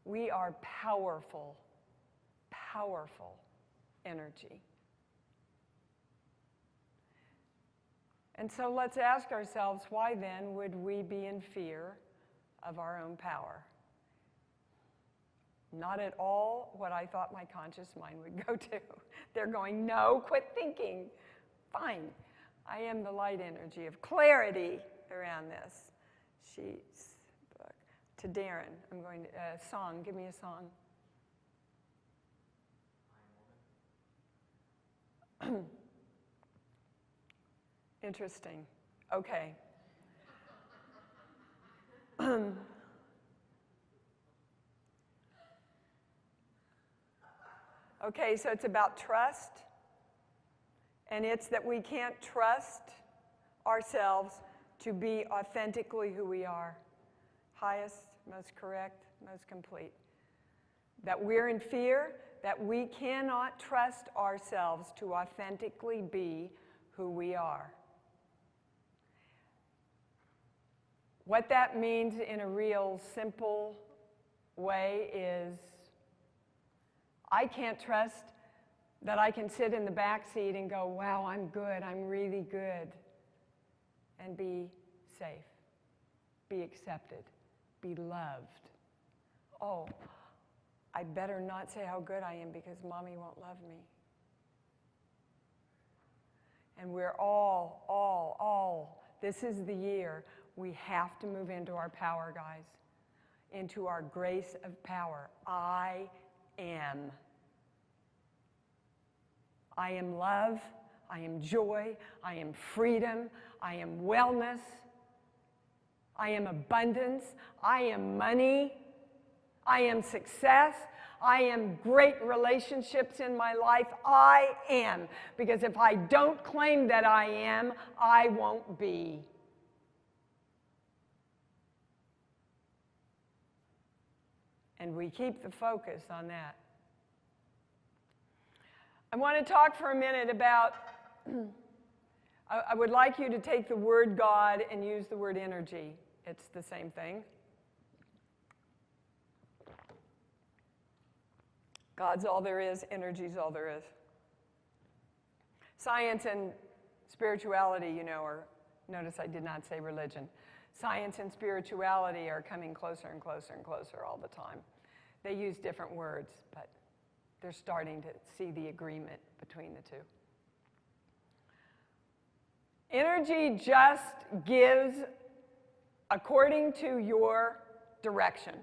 We are powerful, powerful energy. And so let's ask ourselves, why then would we be in fear of our own power? Not at all what I thought my conscious mind would go to. They're going, no, quit thinking. Fine. I am the light energy of clarity around this. Sheets, book. To Darren, I'm going to, song, give me a song. Interesting. Okay. Okay, so it's about trust, and it's that we can't trust ourselves to be authentically who we are. Highest, most correct, most complete. That we're in fear, that we cannot trust ourselves to authentically be who we are. What that means in a real simple way is I can't trust that I can sit in the back seat and go, wow, I'm good, I'm really good, and be safe, be accepted, be loved. Oh, I better not say how good I am because mommy won't love me. And we're all, this is the year. We have to move into our power, guys, into our grace of power. I am. I am love. I am joy. I am freedom. I am wellness. I am abundance. I am money. I am success. I am great relationships in my life. I am. Because if I don't claim that I am, I won't be. And we keep the focus on that. I want to talk for a minute about, I would like you to take the word God and use the word energy. It's the same thing. God's all there is, energy's all there is. Science and spirituality, you know, or notice I did not say religion. Science and spirituality are coming closer and closer and closer all the time. They use different words, but they're starting to see the agreement between the two. Energy just gives according to your direction.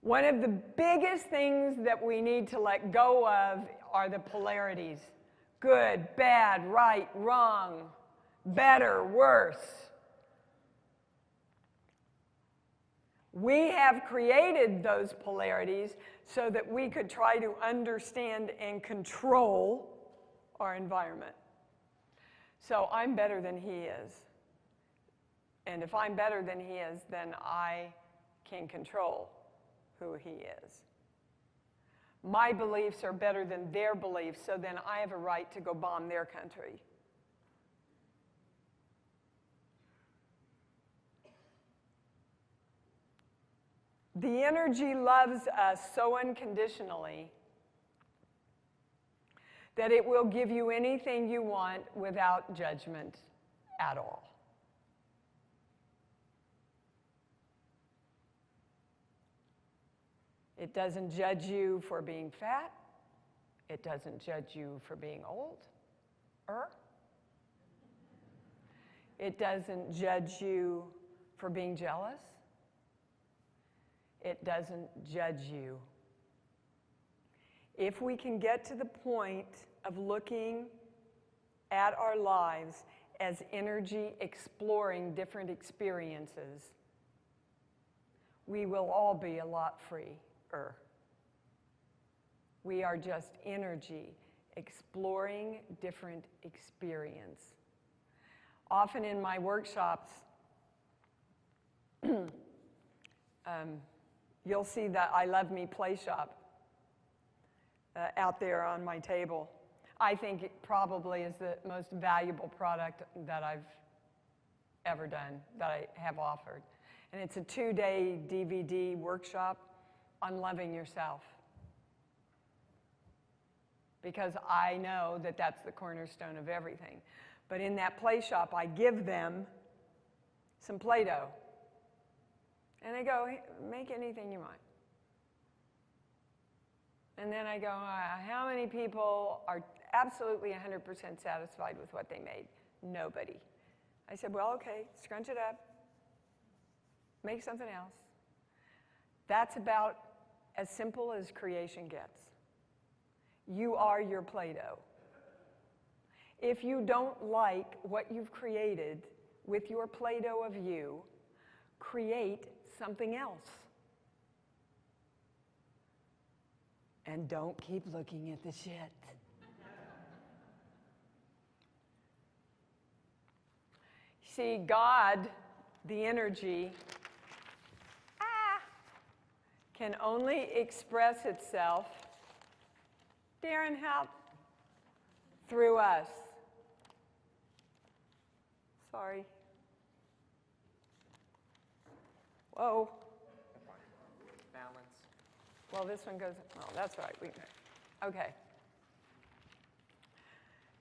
One of the biggest things that we need to let go of are the polarities. Good, bad, right, wrong, better, worse. We have created those polarities so that we could try to understand and control our environment. So I'm better than he is. And if I'm better than he is, then I can control who he is. My beliefs are better than their beliefs, so then I have a right to go bomb their country. The energy loves us so unconditionally that it will give you anything you want without judgment at all. It doesn't judge you for being fat. It doesn't judge you for being old. It doesn't judge you for being jealous. It doesn't judge you. If we can get to the point of looking at our lives as energy exploring different experiences, we will all be a lot freer. We are just energy exploring different experience. Often in my workshops, you'll see that I Love Me Play Shop out there on my table. I think it probably is the most valuable product that I've ever done, that I have offered. And it's a 2-day DVD workshop on loving yourself. Because I know that that's the cornerstone of everything. But in that play shop, I give them some Play-Doh. And they go, hey, make anything you want. And then I go, how many people are absolutely 100% satisfied with what they made? Nobody. I said, well, okay, scrunch it up. Make something else. That's about as simple as creation gets. You are your Play-Doh. If you don't like what you've created with your Play-Doh of you, create something else. And don't keep looking at the shit. See, God, the energy, can only express itself, Darren, help, through us. Sorry. Whoa. Balance. Well, this one goes, oh, that's right. Okay.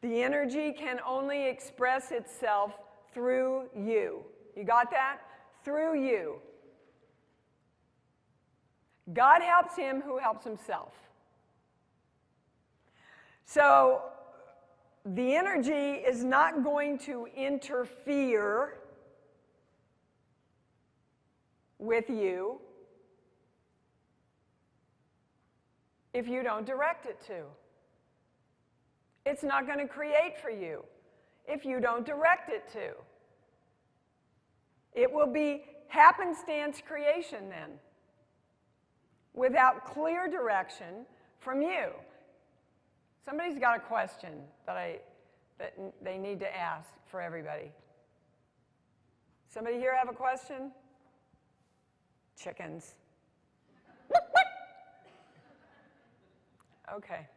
The energy can only express itself through you. You got that? Through you. God helps him who helps himself. So the energy is not going to interfere with you if you don't direct it to. It's not going to create for you if you don't direct it to. It will be happenstance creation then, without clear direction from you. Somebody's got a question that they need to ask for everybody. Somebody here have a question? Chickens. Okay.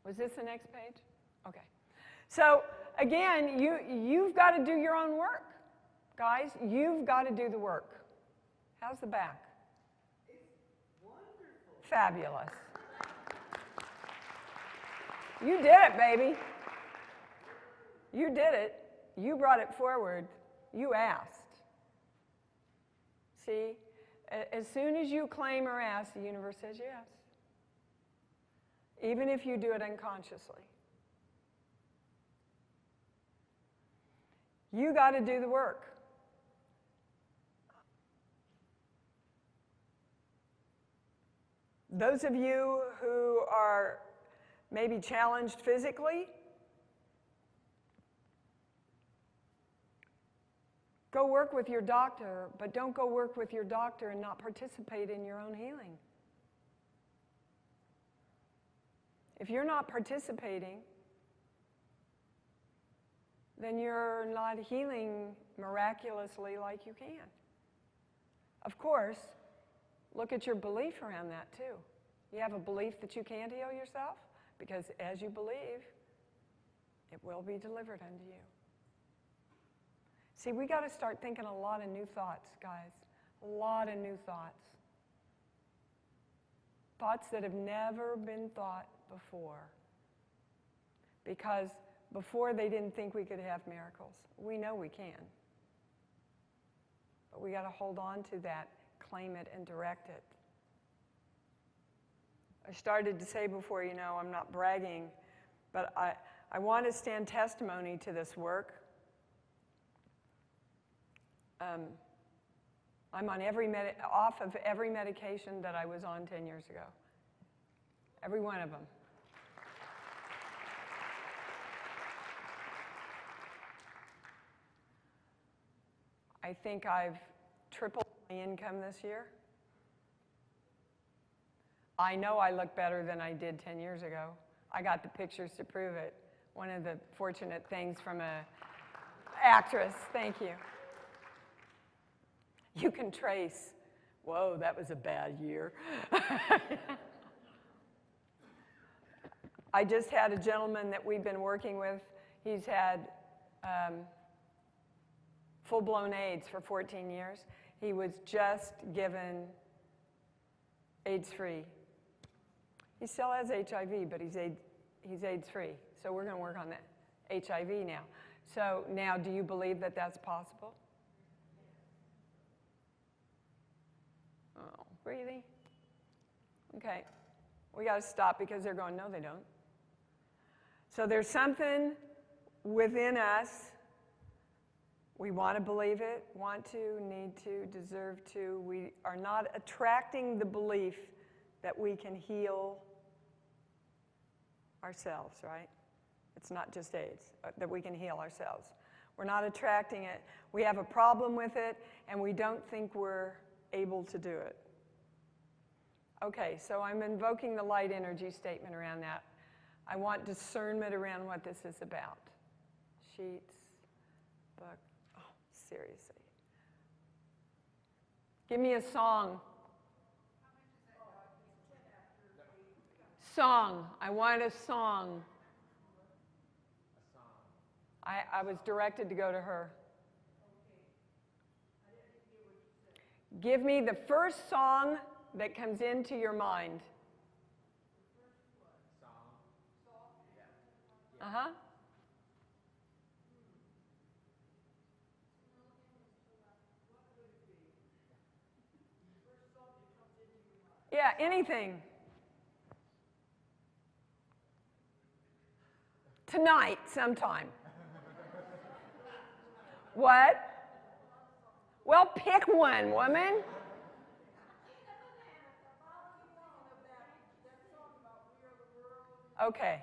Was this the next page? Okay. So again, you've got to do your own work. Guys, you've got to do the work. How's the back? It's wonderful. Fabulous. You did it, baby. You did it. You brought it forward. You asked. See, as soon as you claim or ask, the universe says yes. Even if you do it unconsciously. You got to do the work. Those of you who are maybe challenged physically, go work with your doctor, but don't go work with your doctor and not participate in your own healing. If you're not participating, then you're not healing miraculously like you can. Of course, look at your belief around that too. You have a belief that you can't heal yourself, because as you believe, it will be delivered unto you. See, we got to start thinking a lot of new thoughts, guys. A lot of new thoughts. Thoughts that have never been thought before. Because before they didn't think we could have miracles. We know we can. But we got to hold on to that, claim it, and direct it. I started to say before, I'm not bragging, but I want to stand testimony to this work. I'm on off of every medication that I was on 10 years ago. Every one of them. I think I've tripled my income this year. I know I look better than I did 10 years ago. I got the pictures to prove it. One of the fortunate things from an actress. Thank you. You can trace. Whoa, that was a bad year. I just had a gentleman that we've been working with. He's had full-blown AIDS for 14 years. He was just given AIDS-free. He still has HIV, but he's AIDS-free. So we're going to work on that HIV now. So now, do you believe that that's possible? Oh, really? Okay. We got to stop because they're going, no, they don't. So there's something within us. We want to believe it, want to, need to, deserve to. We are not attracting the belief that we can heal ourselves, right? It's not just AIDS, that we can heal ourselves. We're not attracting it. We have a problem with it, and we don't think we're able to do it. Okay, so I'm invoking the light energy statement around that. I want discernment around what this is about. Sheets, book. Oh, seriously. Give me a song. Song. I want a song. I was directed to go to her. Give me the first song that comes into your mind. Uh-huh. Yeah, anything. Tonight, sometime. What? Well, pick one, woman. Okay.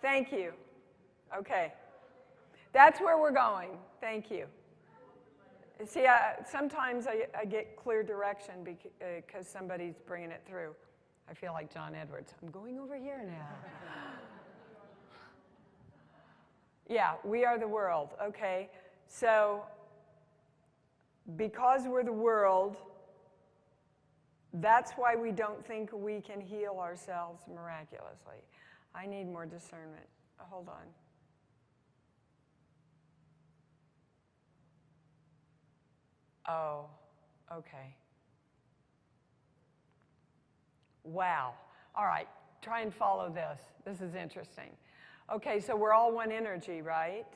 Thank you. Okay. That's where we're going. Thank you. See, sometimes I get clear direction because somebody's bringing it through. I feel like John Edwards. I'm going over here now. Yeah, we are the world. Okay. So, because we're the world, that's why we don't think we can heal ourselves miraculously. I need more discernment. Hold on. Oh, okay. Wow. All right, try and follow this. This is interesting. Okay, so we're all one energy, right?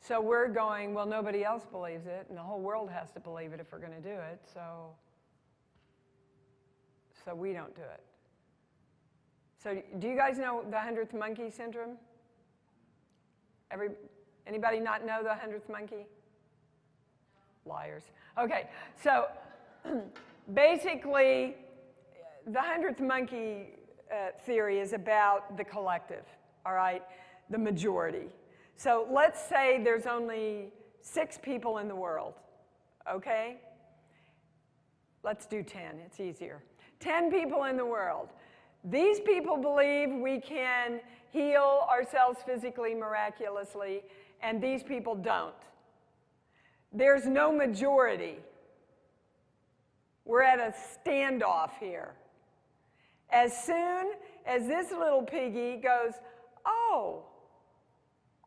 So we're going, well, nobody else believes it, and the whole world has to believe it if we're going to do it, so we don't do it. So do you guys know the 100th monkey syndrome? Anybody not know the 100th monkey? Liars. Okay, so basically, the 100th monkey theory is about the collective, all right, the majority. So let's say there's only 6 people in the world, okay? Let's do 10, it's easier. 10 people in the world. These people believe we can heal ourselves physically, miraculously, and these people don't. There's no majority. We're at a standoff here. As soon as this little piggy goes, oh,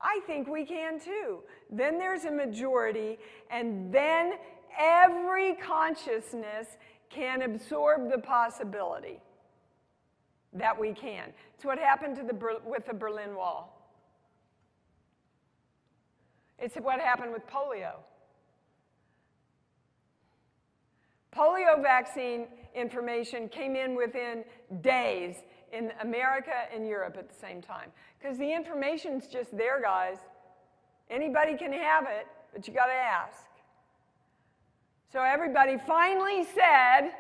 I think we can too, then there's a majority, and then every consciousness can absorb the possibility that we can. It's what happened with the Berlin Wall. It's what happened with polio. Polio vaccine information came in within days in America and Europe at the same time. Because the information's just there, guys. Anybody can have it, but you got to ask. So everybody finally said,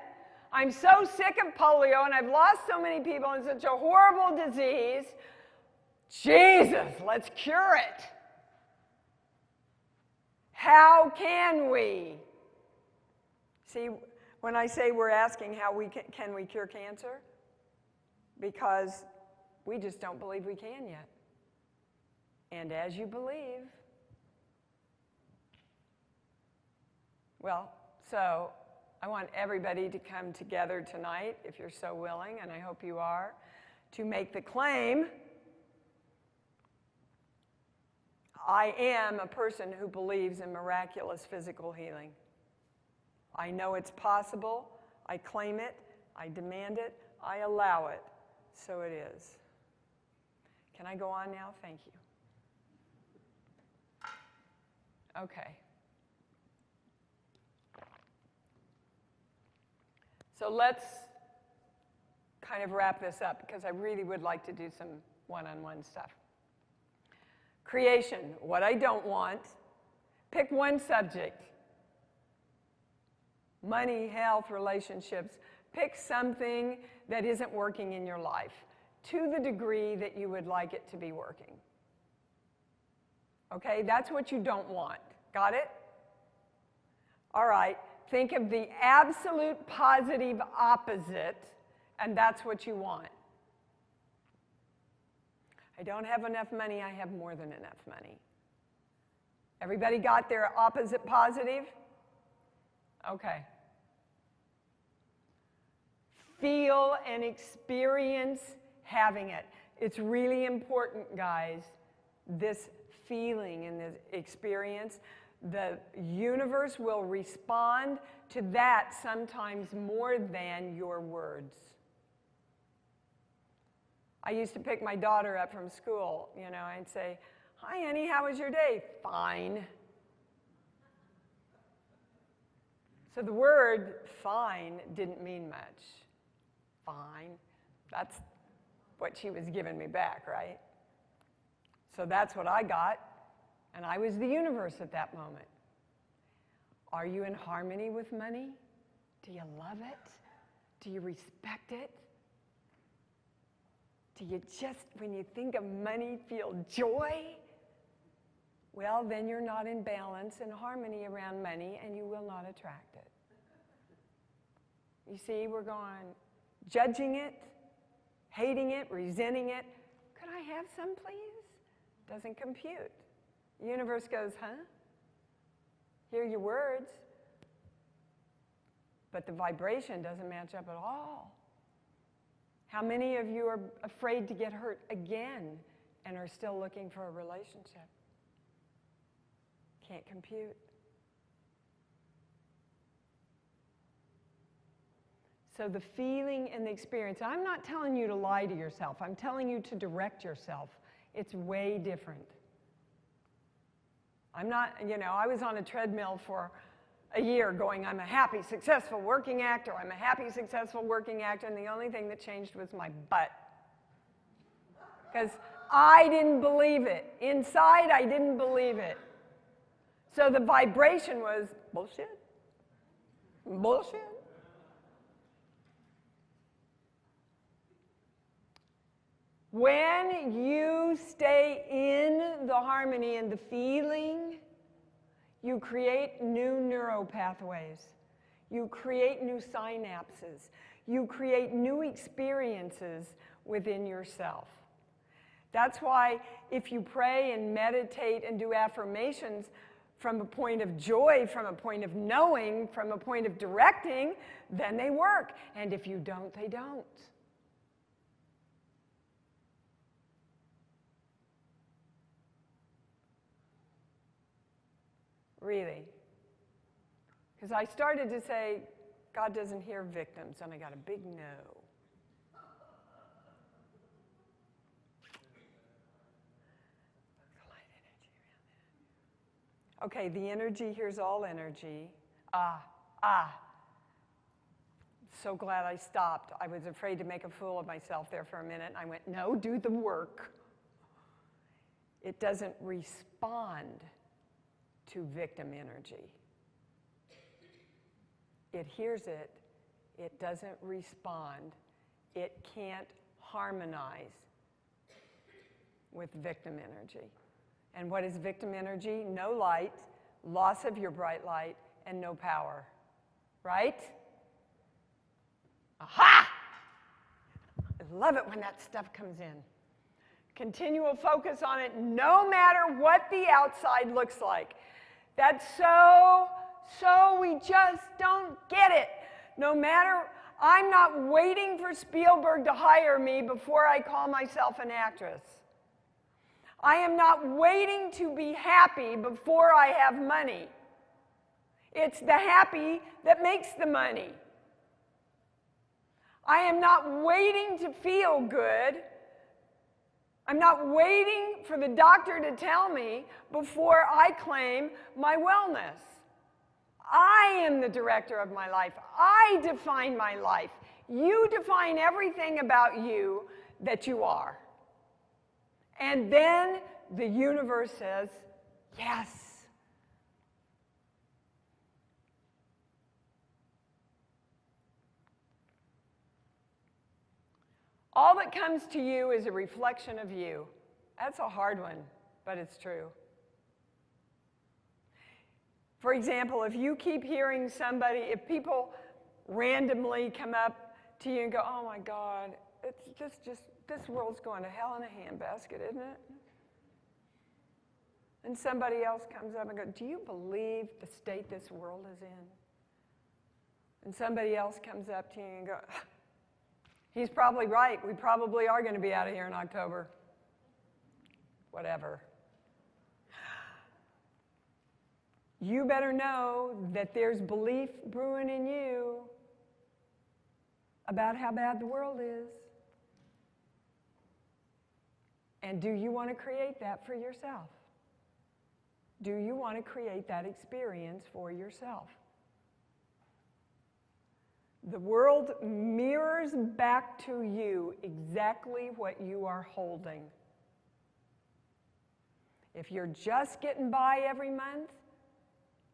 I'm so sick of polio and I've lost so many people in such a horrible disease. Jesus, let's cure it. How can we? See, when I say we're asking how we can we cure cancer? Because we just don't believe we can yet. And as you believe, well, so I want everybody to come together tonight, if you're so willing, and I hope you are, to make the claim, I am a person who believes in miraculous physical healing. I know it's possible, I claim it, I demand it, I allow it, so it is. Can I go on now? Thank you. Okay. So let's kind of wrap this up because I really would like to do some one-on-one stuff. Creation, what I don't want. Pick one subject. Money, health, relationships. Pick something that isn't working in your life to the degree that you would like it to be working. Okay, that's what you don't want. Got it? All right, think of the absolute positive opposite, and that's what you want. I don't have enough money, I have more than enough money. Everybody got their opposite positive? Okay. Feel and experience having it. It's really important, guys, this feeling and this experience. The universe will respond to that sometimes more than your words. I used to pick my daughter up from school, you know, I'd say, hi, honey, how was your day? Fine. So the word fine didn't mean much. Fine. That's what she was giving me back, right? So that's what I got, and I was the universe at that moment. Are you in harmony with money? Do you love it? Do you respect it? Do you just, when you think of money, feel joy? Well, then you're not in balance and harmony around money, and you will not attract it. You see, we're going judging it, hating it, resenting it. Could I have some, please? Doesn't compute. The universe goes, huh? Hear your words, but the vibration doesn't match up at all. How many of you are afraid to get hurt again and are still looking for a relationship? Can't compute. So the feeling and the experience, I'm not telling you to lie to yourself. I'm telling you to direct yourself. It's way different. I'm not, you know, I was on a treadmill for a year going, I'm a happy, successful working actor, I'm a happy, successful working actor, and the only thing that changed was my butt. Because I didn't believe it. Inside, I didn't believe it. So the vibration was bullshit. Bullshit. When you stay in the harmony and the feeling, you create new neural pathways. You create new synapses. You create new experiences within yourself. That's why if you pray and meditate and do affirmations from a point of joy, from a point of knowing, from a point of directing, then they work. And if you don't, they don't. Really. Because I started to say, God doesn't hear victims, and I got a big no. Okay, the energy here's all energy. So glad I stopped. I was afraid to make a fool of myself there for a minute. And I went, no, do the work. It doesn't respond to victim energy. It hears it. It doesn't respond. It can't harmonize with victim energy. And what is victim energy? No light, loss of your bright light, and no power. Right? Aha! I love it when that stuff comes in. Continual focus on it no matter what the outside looks like. That's so we just don't get it. No matter, I'm not waiting for Spielberg to hire me before I call myself an actress. I am not waiting to be happy before I have money. It's the happy that makes the money. I am not waiting to feel good. I'm not waiting for the doctor to tell me before I claim my wellness. I am the director of my life. I define my life. You define everything about you that you are. And then the universe says, yes. All that comes to you is a reflection of you. That's a hard one, but it's true. For example, if you keep hearing somebody, if people randomly come up to you and go, oh my God, it's just this world's going to hell in a handbasket, isn't it? And somebody else comes up and goes, do you believe the state this world is in? And somebody else comes up to you and goes, he's probably right. We probably are going to be out of here in October. Whatever. You better know that there's belief brewing in you about how bad the world is. And do you want to create that for yourself? Do you want to create that experience for yourself? The world mirrors back to you exactly what you are holding. If you're just getting by every month,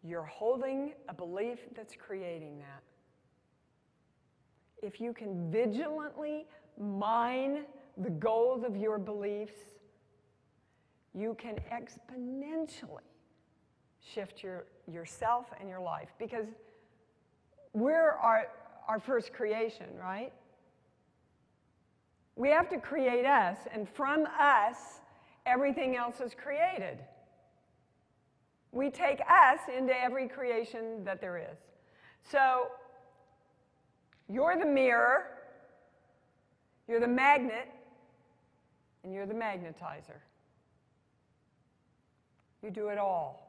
you're holding a belief that's creating that. If you can vigilantly mine the gold of your beliefs, you can exponentially shift yourself and your life. Because we're our first creation, right? We have to create us, and from us, everything else is created. We take us into every creation that there is. So, you're the mirror, you're the magnet, and you're the magnetizer. You do it all.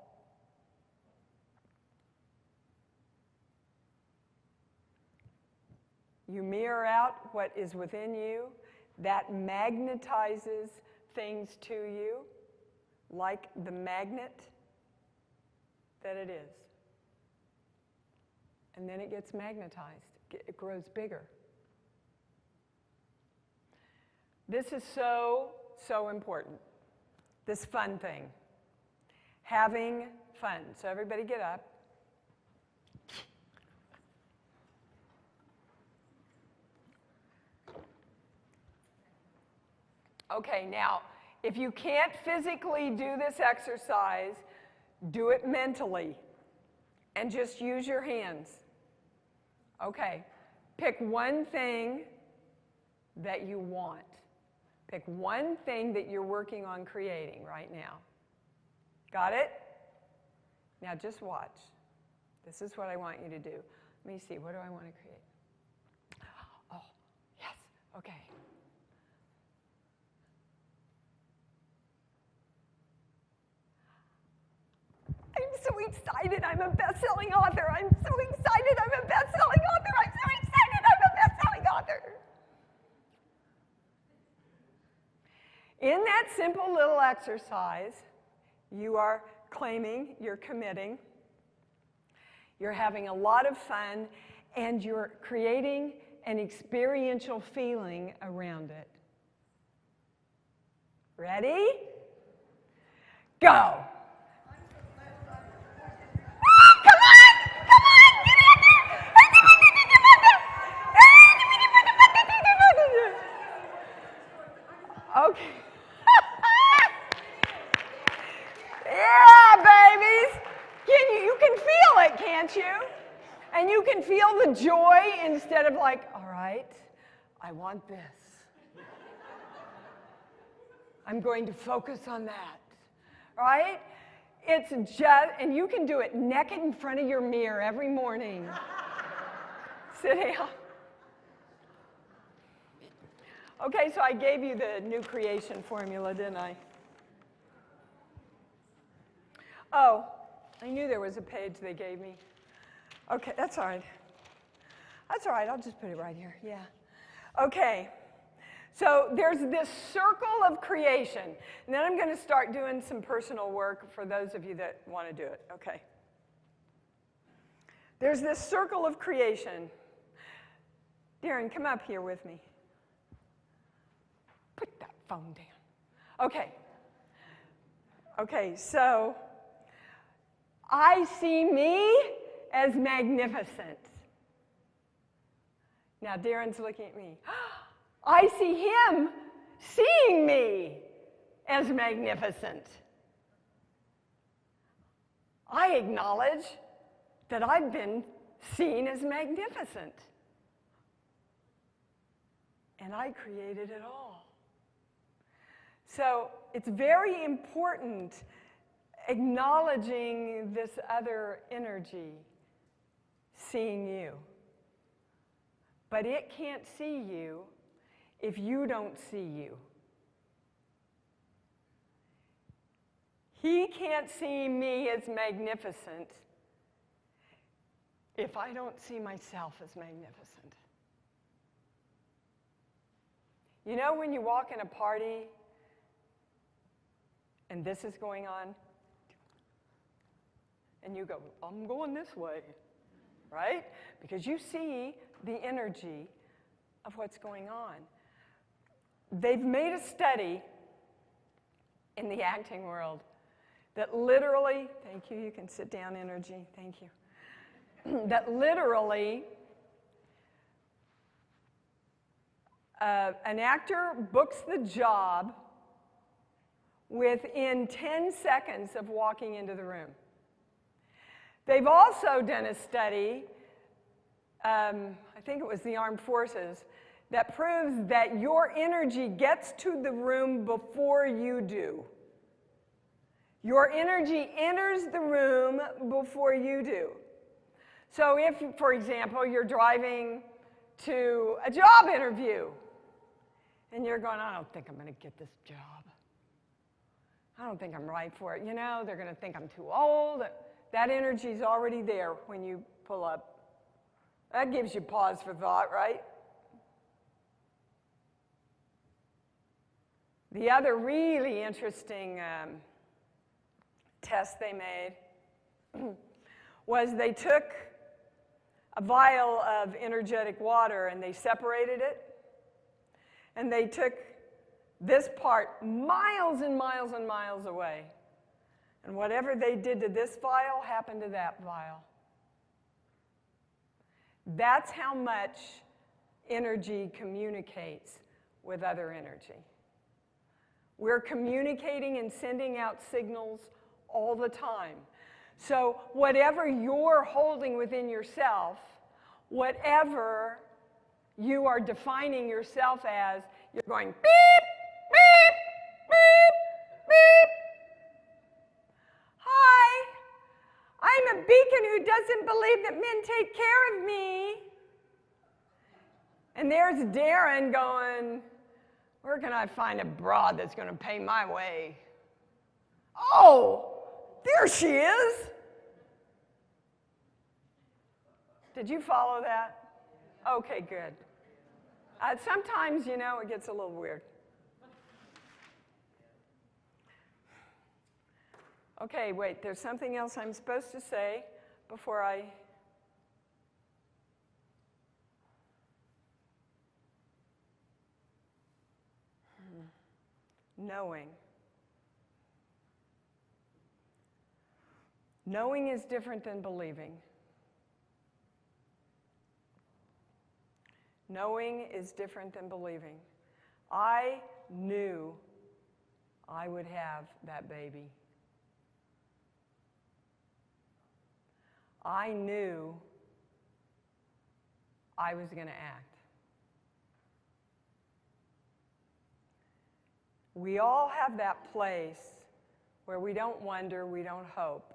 You mirror out what is within you. That magnetizes things to you like the magnet that it is. And then it gets magnetized. It grows bigger. This is so important. This fun thing. Having fun. So everybody get up. Okay, now, if you can't physically do this exercise, do it mentally and just use your hands. Okay, pick one thing that you want. Pick one thing that you're working on creating right now. Got it? Now just watch. This is what I want you to do. Let me see, what do I want to create? Oh, yes, okay. I'm so excited I'm a best-selling author. I'm so excited I'm a best-selling author. I'm so excited I'm a best-selling author. In that simple little exercise, you are claiming, you're committing, you're having a lot of fun, and you're creating an experiential feeling around it. Ready? Go! Okay. Yeah, babies. You can feel it, can't you? And you can feel the joy instead of like, all right, I want this. I'm going to focus on that, right? It's just, and you can do it naked in front of your mirror every morning. Sit down. Okay, so I gave you the new creation formula, didn't I? Oh, I knew there was a page they gave me. Okay, that's all right. That's all right, I'll just put it right here, yeah. Okay, so there's this circle of creation. And then I'm going to start doing some personal work for those of you that want to do it, okay. There's this circle of creation. Darren, come up here with me. Put that phone down. Okay. Okay, so I see me as magnificent. Now Darren's looking at me. I see him seeing me as magnificent. I acknowledge that I've been seen as magnificent. And I created it all. So it's very important acknowledging this other energy seeing you. But it can't see you if you don't see you. He can't see me as magnificent if I don't see myself as magnificent. You know when you walk in a party and this is going on, and you go, I'm going this way, right? Because you see the energy of what's going on. They've made a study in the acting world that literally, thank you, you can sit down, energy, thank you, that literally an actor books the job within 10 seconds of walking into the room. They've also done a study, I think it was the Armed Forces, that proves that your energy gets to the room before you do. Your energy enters the room before you do. So if, for example, you're driving to a job interview, and you're going, I don't think I'm going to get this job. I don't think I'm right for it. You know, they're going to think I'm too old. That energy's already there when you pull up. That gives you pause for thought, right? The other really interesting test they made was they took a vial of energetic water and they separated it. And they took this part miles and miles and miles away. And whatever they did to this vial happened to that vial. That's how much energy communicates with other energy. We're communicating and sending out signals all the time. So whatever you're holding within yourself, whatever you are defining yourself as, you're going beep, beep, beep, beep. Hi, I'm a beacon who doesn't believe that men take care of me. And there's Darren going, where can I find a broad that's going to pay my way? Oh, there she is. Did you follow that? Okay, good. Sometimes, you know, it gets a little weird. Okay, wait, there's something else I'm supposed to say before I... Knowing. Knowing is different than believing. Knowing is different than believing. I knew I would have that baby. I knew I was going to act. We all have that place where we don't wonder, we don't hope.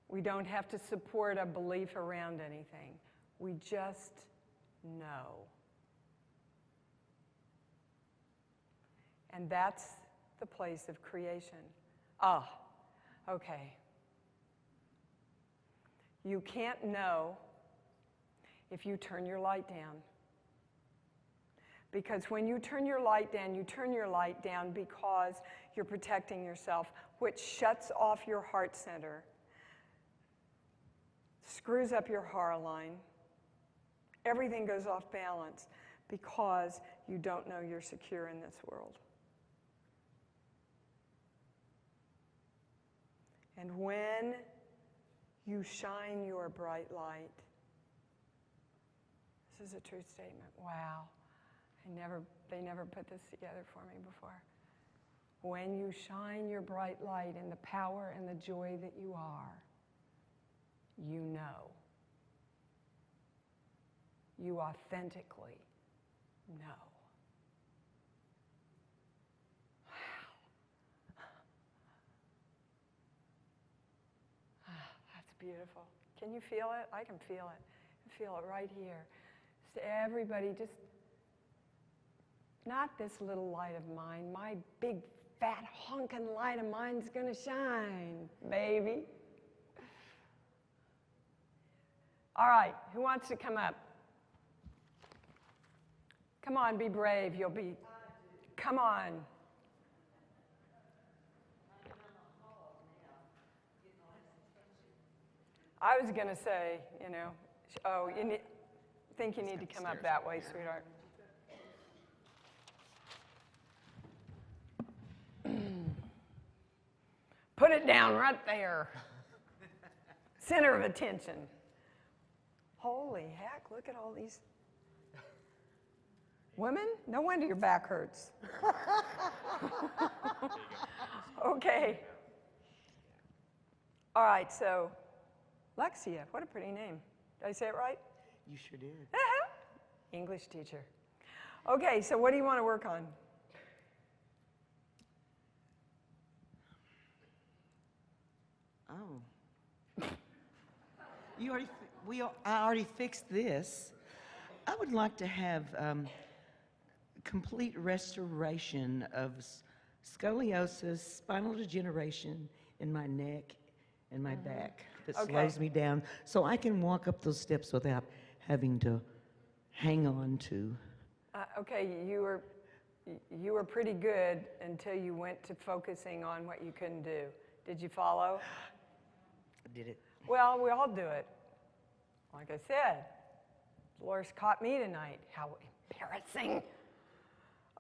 We don't have to support a belief around anything. We just know. And that's the place of creation. Ah, okay. You can't know if you turn your light down. Because when you turn your light down because you're protecting yourself, which shuts off your heart center, screws up your heart line. Everything goes off balance because you don't know you're secure in this world. And when you shine your bright light, this is a true statement. Wow. They never put this together for me before. When you shine your bright light in the power and the joy that you are, you know. You authentically know. Wow. That's beautiful. Can you feel it? I can feel it. I feel it right here. So everybody just, not this little light of mine, my big fat honking light of mine's gonna shine, baby. All right, who wants to come up? Come on, be brave, you'll be, come on. I was gonna say, you know, oh, think you need to come up that way, sweetheart. Put it down right there. Center of attention. Holy heck, look at all these women. No wonder your back hurts. Okay. All right, so Lexia, what a pretty name. Did I say it right? You sure did. English teacher. Okay, so what do you want to work on? Oh. I already fixed this. I would like to have complete restoration of scoliosis, spinal degeneration in my neck and my back that slows me down, so I can walk up those steps without having to hang on to. Okay, you were pretty good until you went to focusing on what you couldn't do. Did you follow? Did it? Well, we all do it. Like I said, Dolores caught me tonight. How embarrassing.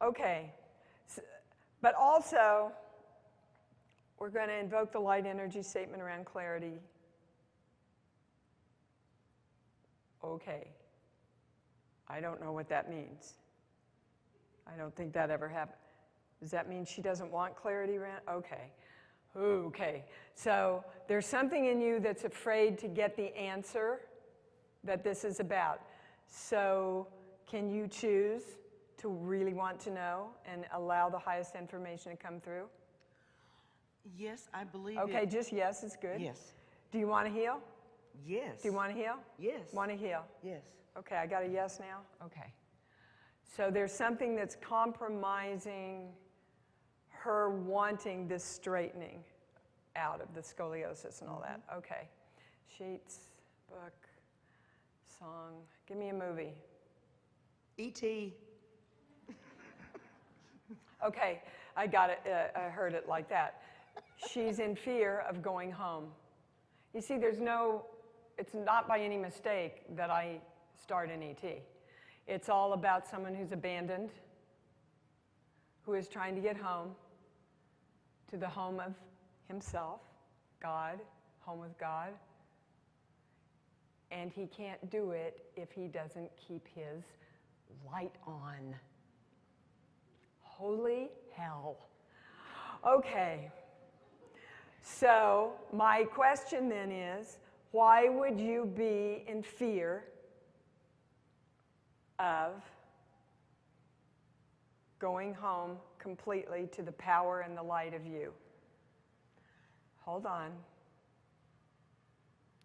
Okay, but also, we're going to invoke the light energy statement around clarity. Okay, I don't know what that means. I don't think that ever happened. Does that mean she doesn't want clarity, Rand? Okay. Okay. So there's something in you that's afraid to get the answer that this is about. So can you choose to really want to know and allow the highest information to come through? Yes, I believe Okay, it. just yes is good. Yes. Do you want to heal? Yes. Do you want to heal? Yes. Want to heal? Yes. Okay, I got a yes now? Okay. So there's something that's compromising her wanting this straightening out of the scoliosis and all that. Okay. Sheets, book, song. Give me a movie. E.T. Okay, I got it. I heard it like that. She's in fear of going home. You see, it's not by any mistake that I start in E.T. It's all about someone who's abandoned, who is trying to get home to the home of himself, God, home with God. And he can't do it if he doesn't keep his light on. Holy hell. Okay. So my question then is, why would you be in fear of going home completely to the power and the light of you? Hold on.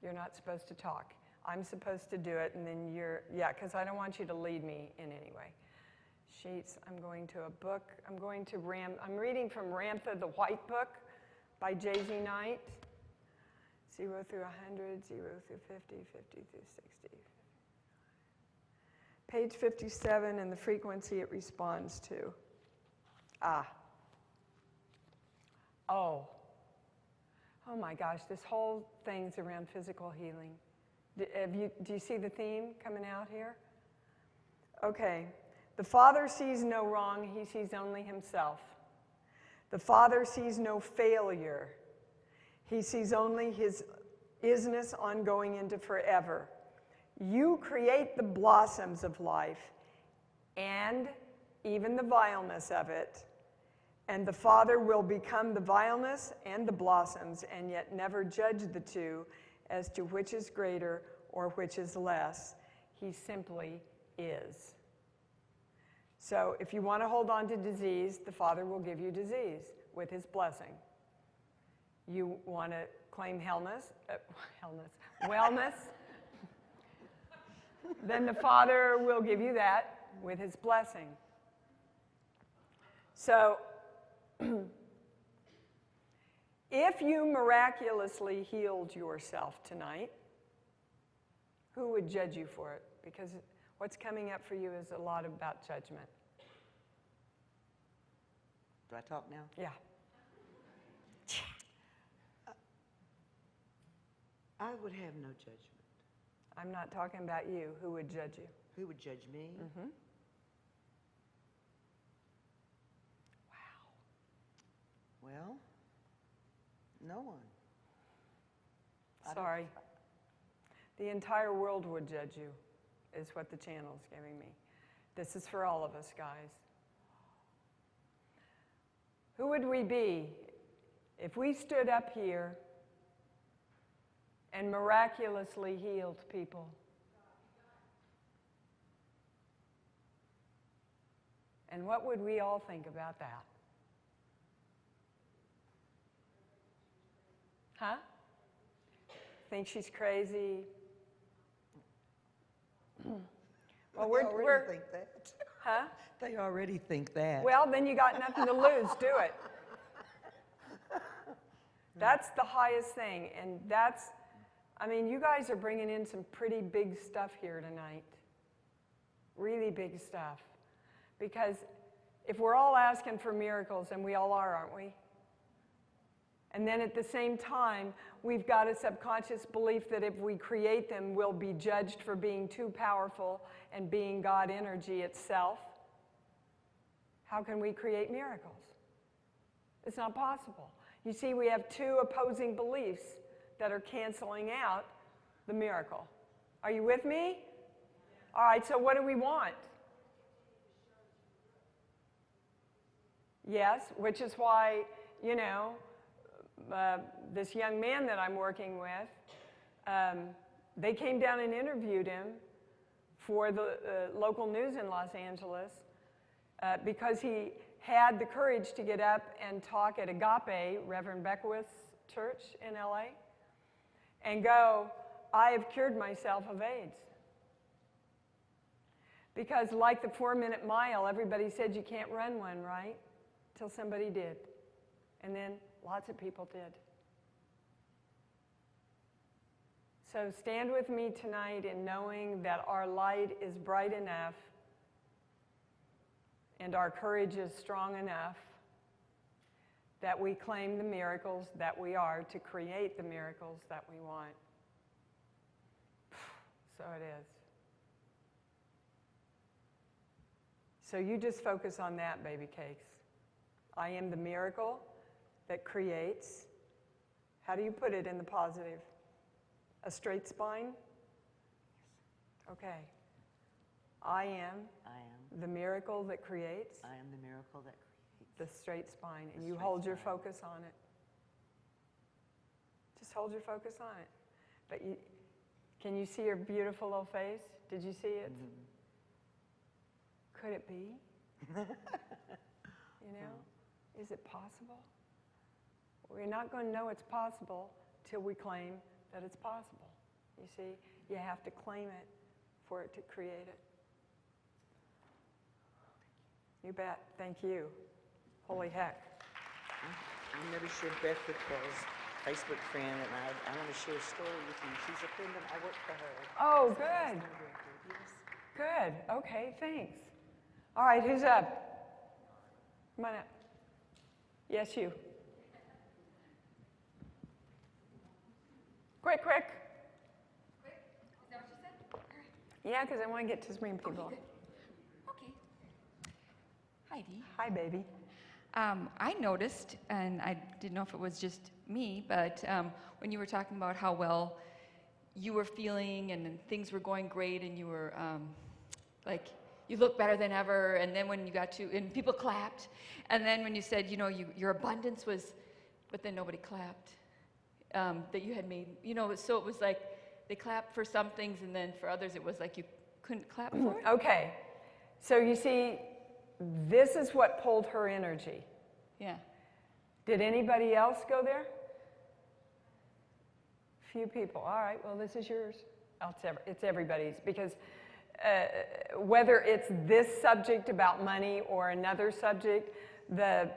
You're not supposed to talk. I'm supposed to do it, and then because I don't want you to lead me in any way. Sheets, I'm going to a book. I'm reading from Ramtha, the White Book by J.Z. Knight. 0 through 100, 0 through 50, 50 through 60. Page 57 and the frequency it responds to. Oh my gosh, this whole thing's around physical healing. Do you see the theme coming out here? Okay. The Father sees no wrong, he sees only himself. The Father sees no failure. He sees only his isness ongoing into forever. You create the blossoms of life and even the vileness of it, and the Father will become the vileness and the blossoms, and yet never judge the two as to which is greater or which is less. He simply is. So if you want to hold on to disease, the Father will give you disease with his blessing. You want to claim wellness, then the Father will give you that with his blessing. So if you miraculously healed yourself tonight, who would judge you for it? Because what's coming up for you is a lot about judgment. Do I talk now? Yeah. I would have no judgment. I'm not talking about you. Who would judge you? Who would judge me? Mm-hmm. Wow. Well, no one. Sorry. The entire world would judge you, is what the channel's giving me. This is for all of us, guys. Who would we be if we stood up here and miraculously healed people? And what would we all think about that? Huh? Think she's crazy? Well, we're think that. Huh? They already think that. Well, then you got nothing to lose. Do it. That's the highest thing, and you guys are bringing in some pretty big stuff here tonight. Really big stuff. Because if we're all asking for miracles, and we all are, aren't we? And then at the same time, we've got a subconscious belief that if we create them, we'll be judged for being too powerful and being God energy itself. How can we create miracles? It's not possible. You see, we have two opposing beliefs that are canceling out the miracle. Are you with me? All right, so what do we want? Yes, which is why, you know, this young man that I'm working with, they came down and interviewed him for the local news in Los Angeles because he had the courage to get up and talk at Agape, Reverend Beckwith's church in LA, and go, I have cured myself of AIDS. Because like the 4-minute mile, everybody said you can't run one, right? Till somebody did. And then lots of people did. So stand with me tonight in knowing that our light is bright enough and our courage is strong enough that we claim the miracles that we are to create the miracles that we want. So it is. So you just focus on that, baby cakes. I am the miracle that creates. How do you put it in the positive? A straight spine? Okay. I am the miracle that creates. I am the miracle that creates. The straight spine. And you hold your focus on it. Just hold your focus on it. But can you see her beautiful little face? Did you see it? Mm-hmm. Could it be? You know? Is it possible? We're not going to know it's possible till we claim that it's possible. You see, you have to claim it for it to create it. You bet. Thank you. Holy heck. I'm never sure Beth Whitwell's Facebook friend, and I want to share a story with you. She's a friend and I work for her. Oh, good. Good. Okay, thanks. All right, who's up? Come on up. Yes, you. Quick. Quick? Is that what you said? All right. Yeah, because I want to get to as many people. Okay. Hi, Dee. Hi, baby. I noticed, and I didn't know if it was just me, but when you were talking about how well you were feeling and things were going great and you were like, you look better than ever, and then when you got to, and people clapped, and then when you said, you know, your abundance was, but then nobody clapped, that you had made, you know, so it was like they clapped for some things, and then for others it was like you couldn't clap for it. Okay, so you see, this is what pulled her energy. Yeah. Did anybody else go there? Few people. All right, well, this is yours. Oh, it's everybody's, because whether it's this subject about money or another subject, the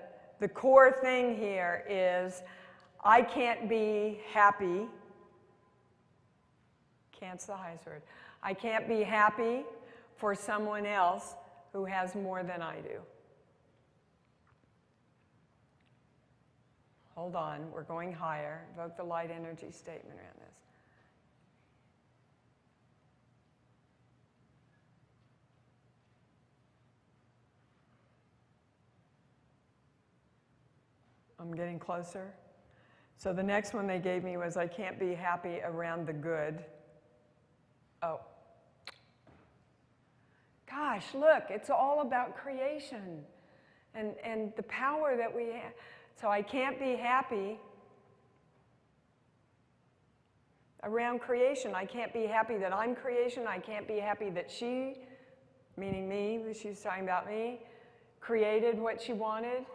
core thing here is I can't be happy. Can't's the highest word. I can't be happy for someone else who has more than I do. Hold on, we're going higher. Invoke the light energy statement around this. I'm getting closer. So the next one they gave me was I can't be happy around the good. Oh. Gosh, look, it's all about creation and the power that we have. So I can't be happy around creation. I can't be happy that I'm creation. I can't be happy that she, meaning me, she's talking about me, created what she wanted.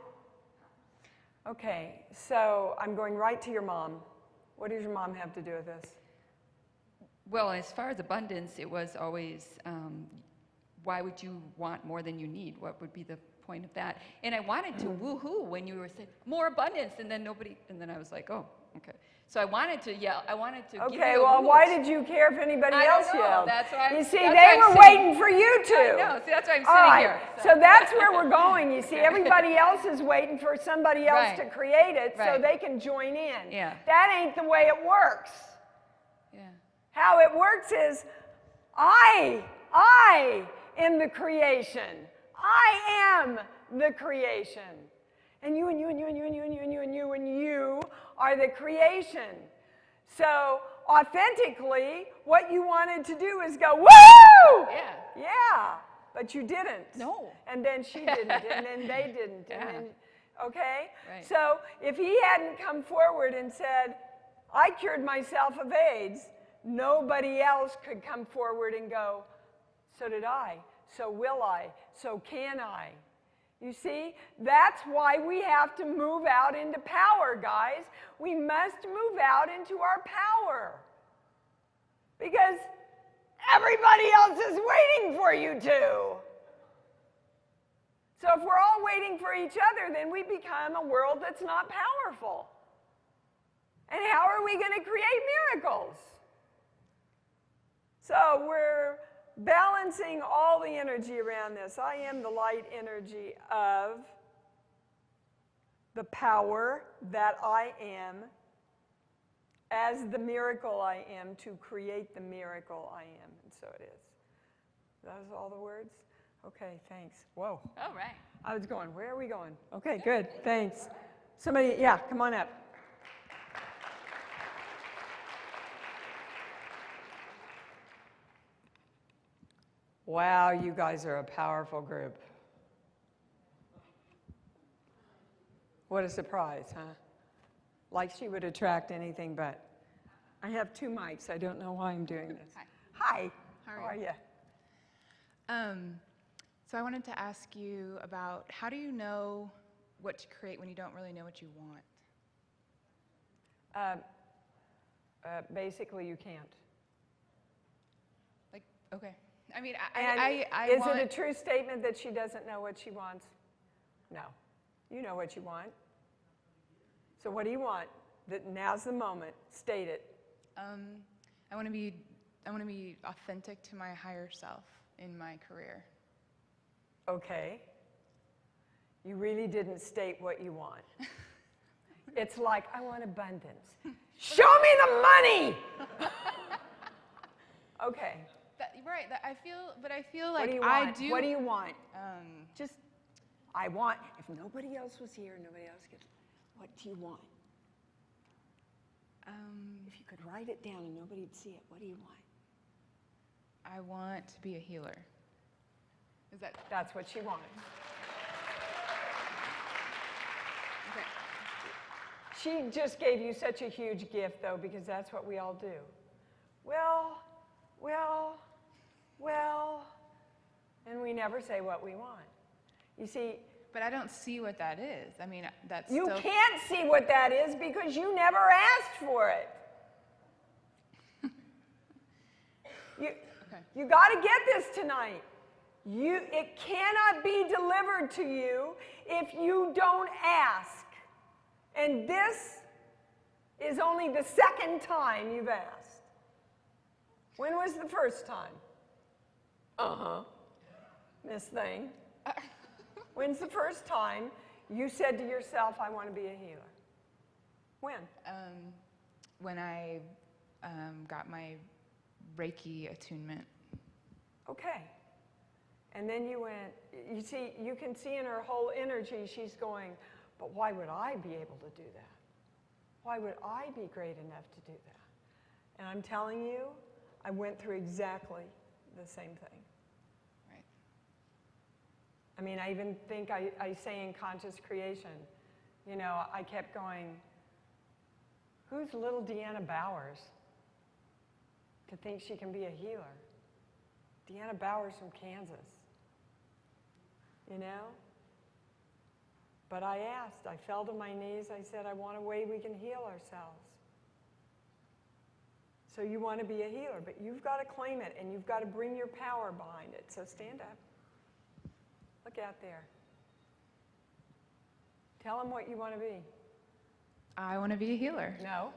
Okay, so I'm going right to your mom. What does your mom have to do with this? Well, as far as abundance, it was always, why would you want more than you need? What would be the point of that? And I wanted to woo-hoo when you were saying, more abundance, and then nobody, and then I was like, oh, okay. So I wanted to yell, I wanted to give Okay, you a well, hoot. why did you care if anybody else I don't know. yelled? That's why you see, that's they why were I'm waiting for you two. I know, see, that's why I'm All sitting right, here. so that's where we're going. You see, everybody else is waiting for somebody else Right. to create it so Right. they can join in. Yeah. That ain't the way it works. Yeah. How it works is, I am the creation. I am the creation. And you and you and you and you and you and you and you and you and you are the creation. So authentically, what you wanted to do is go, woo! Yeah. Yeah, but you didn't. No. And then she didn't, and then they didn't. Yeah. And then, okay? Right. So if he hadn't come forward and said, I cured myself of AIDS, nobody else could come forward and go, so did I, so will I, so can I. You see, that's why we have to move out into power, guys. We must move out into our power. Because everybody else is waiting for you to. So if we're all waiting for each other, then we become a world that's not powerful. And how are we going to create miracles? So we're balancing all the energy around this. I am the light energy of the power that I am as the miracle I am to create the miracle I am. And so it is. Those all the words? Okay, thanks. Whoa. All right. I was going, where are we going? Okay, good, thanks. Somebody, yeah, come on up. Wow, you guys are a powerful group. What a surprise, huh? Like she would attract anything but. I have 2 mics. I don't know why I'm doing this. Hi. How are you? So I wanted to ask you about how do you know what to create when you don't really know what you want? Basically, you can't. Like, okay. I mean, Is it a true statement that she doesn't know what she wants? No. You know what you want. So what do you want? Now's the moment. State it. I want to be authentic to my higher self in my career. Okay. You really didn't state what you want. It's like, I want abundance. Show me the money! Okay. Right. I feel What like do you I want? do. What do you want? Just, I want, if nobody else was here, nobody else could, what do you want? If you could write it down and nobody'd see it, what do you want? I want to be a healer. That's what she wanted. Okay. She just gave you such a huge gift, though, because that's what we all do. Well, and we never say what we want. You see, But I don't see what that is. I mean, that's you still... can't see what that is because you never asked for it. You got to get this tonight. It cannot be delivered to you if you don't ask. And this is only the second time you've asked. When was the first time? Miss Thing. When's the first time you said to yourself, I want to be a healer? When? When I got my Reiki attunement. Okay. And then you went, you see, you can see in her whole energy, she's going, but why would I be able to do that? Why would I be great enough to do that? And I'm telling you, I went through exactly the same thing. Right. I mean, I even think I say in conscious creation, you know, I kept going, who's little Deanna Bowers to think she can be a healer? Deanna Bowers from Kansas. You know? But I asked, I fell to my knees, I said, I want a way we can heal ourselves. So you want to be a healer, but you've got to claim it, and you've got to bring your power behind it. So stand up. Look out there. Tell them what you want to be. I want to be a healer. No.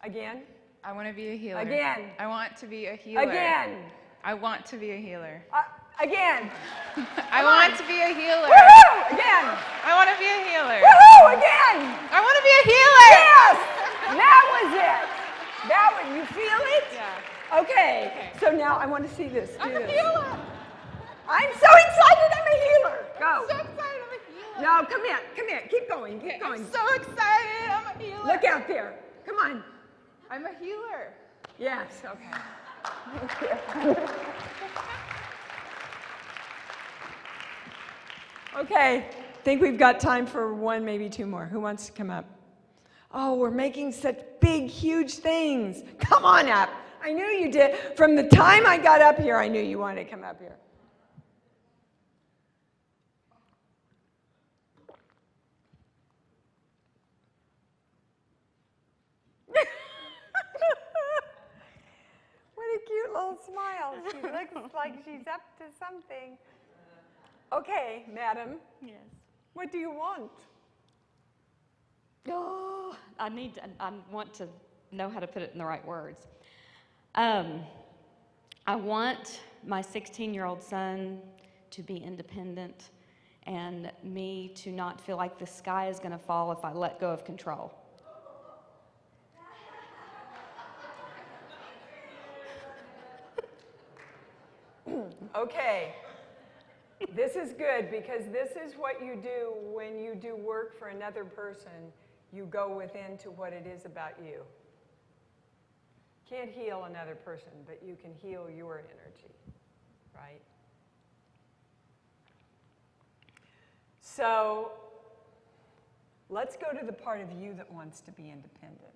Again. I want to be a healer. Again. I want to be a healer. Again. I want to be a healer. Again. I want to be a healer. Woohoo! Again. I want to be a healer. Woohoo! Again. I want to be a healer. Yes. That was it. You feel it? Yeah. Okay. So now I want to see this. I'm a healer. I'm so excited. I'm a healer. Go. I'm so excited. I'm a healer. No, come here. Come here. Keep going. Keep going. I'm so excited. I'm a healer. Look out there. Come on. I'm a healer. Yes. Okay. Okay. think we've got time for one, maybe two more. Who wants to come up? Oh, we're making such big, huge things. Come on up. I knew you did. From the time I got up here, I knew you wanted to come up here. What a cute little smile. She looks like she's up to something. Okay, madam. Yes. What do you want? Oh, I want to know how to put it in the right words. I want my 16-year-old son to be independent and me to not feel like the sky is going to fall if I let go of control. Okay. This is good because this is what you do when you do work for another person. You go within to what it is about you. Can't heal another person, but you can heal your energy, right? So let's go to the part of you that wants to be independent.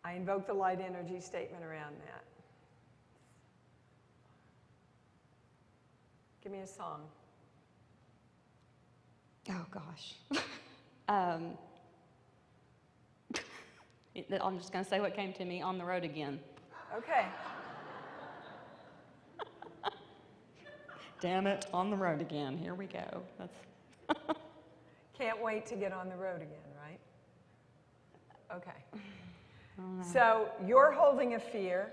I invoke the light energy statement around that. Give me a song. Oh, gosh. I'm just going to say what came to me, On the Road Again. Okay. Damn it, on the road again. Here we go. That's Can't wait to get on the road again, right? Okay. So you're holding a fear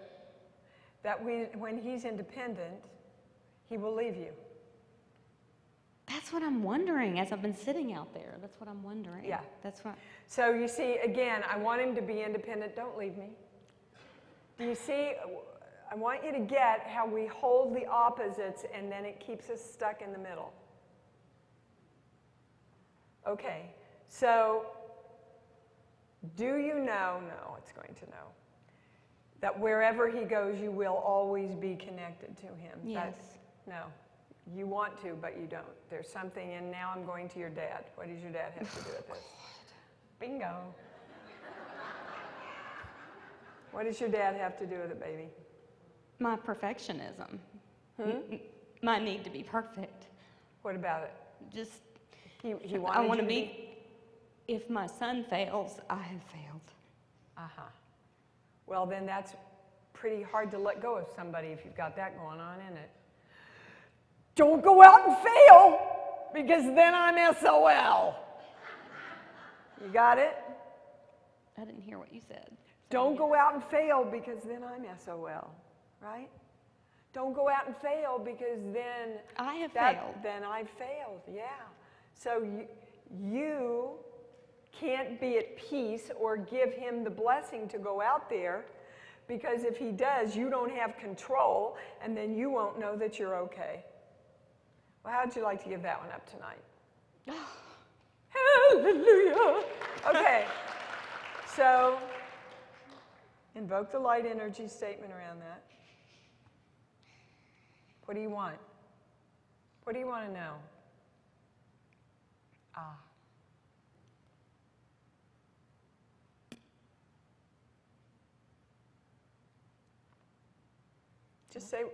that when he's independent, he will leave you. That's what I'm wondering as I've been sitting out there. That's what I'm wondering. Yeah. That's what. So you see, again, I want him to be independent. Don't leave me. Do you see? I want you to get how we hold the opposites and then it keeps us stuck in the middle. Okay. So do you know? No, it's going to know. That wherever he goes, you will always be connected to him. Yes. No. You want to, but you don't. There's something, and now I'm going to your dad. What does your dad have to do with this? Bingo. What does your dad have to do with it, baby? My perfectionism. My need to be perfect. What about it? Just, He wanted I want you to be, if my son fails, I have failed. Uh-huh. Well, then that's pretty hard to let go of somebody if you've got that going on, isn't it? Don't go out and fail, because then I'm SOL. You got it? I didn't hear what you said. Don't go out and fail, because then I'm SOL, right? Don't go out and fail, because then I have failed. Then I've failed, yeah. So you can't be at peace or give him the blessing to go out there, because if he does, you don't have control, and then you won't know that you're okay. Well, how'd you like to give that one up tonight? Hallelujah. Okay. So, invoke the light energy statement around that. What do you want? What do you want to know?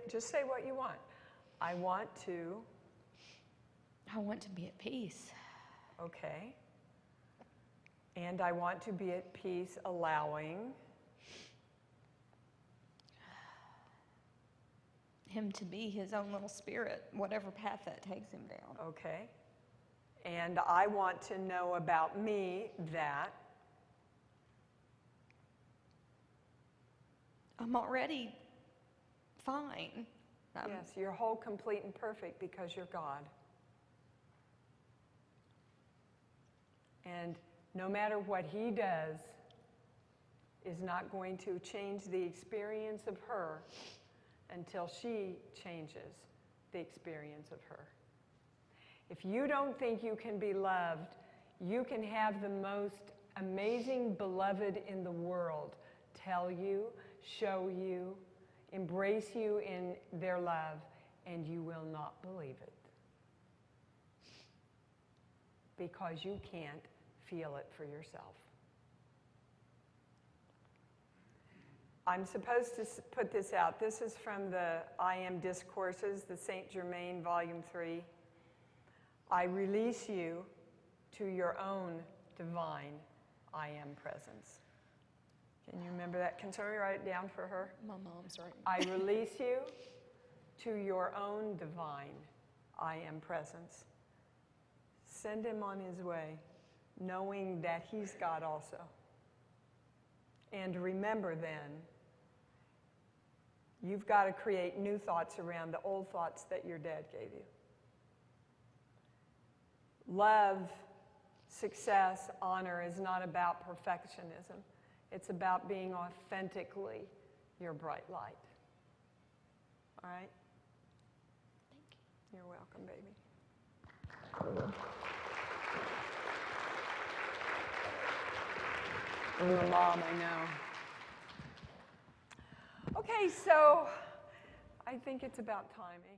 Just say what you want. I want to. I want to be at peace. Okay. And I want to be at peace allowing Him to be his own little spirit, whatever path that takes him down. Okay. And I want to know about me that I'm already fine. yes, you're whole, complete, and perfect because you're God. And no matter what he does is not going to change the experience of her until she changes the experience of her. If you don't think you can be loved, you can have the most amazing beloved in the world tell you, show you, embrace you in their love, and you will not believe it. because you can't feel it for yourself. I'm supposed to put this out. This is from the I Am Discourses, the Saint Germain, Volume 3. I release you to your own divine I Am presence. Can you remember that? Can somebody write it down for her? My mom's right. I release you to your own divine I Am presence. Send him on his way, knowing that he's God also. And remember then, you've got to create new thoughts around the old thoughts that your dad gave you. Love, success, honor is not about perfectionism. It's about being authentically your bright light. All right? Thank you. You're welcome, baby. I'm a mom, I know. Okay, so I think it's about time, eh?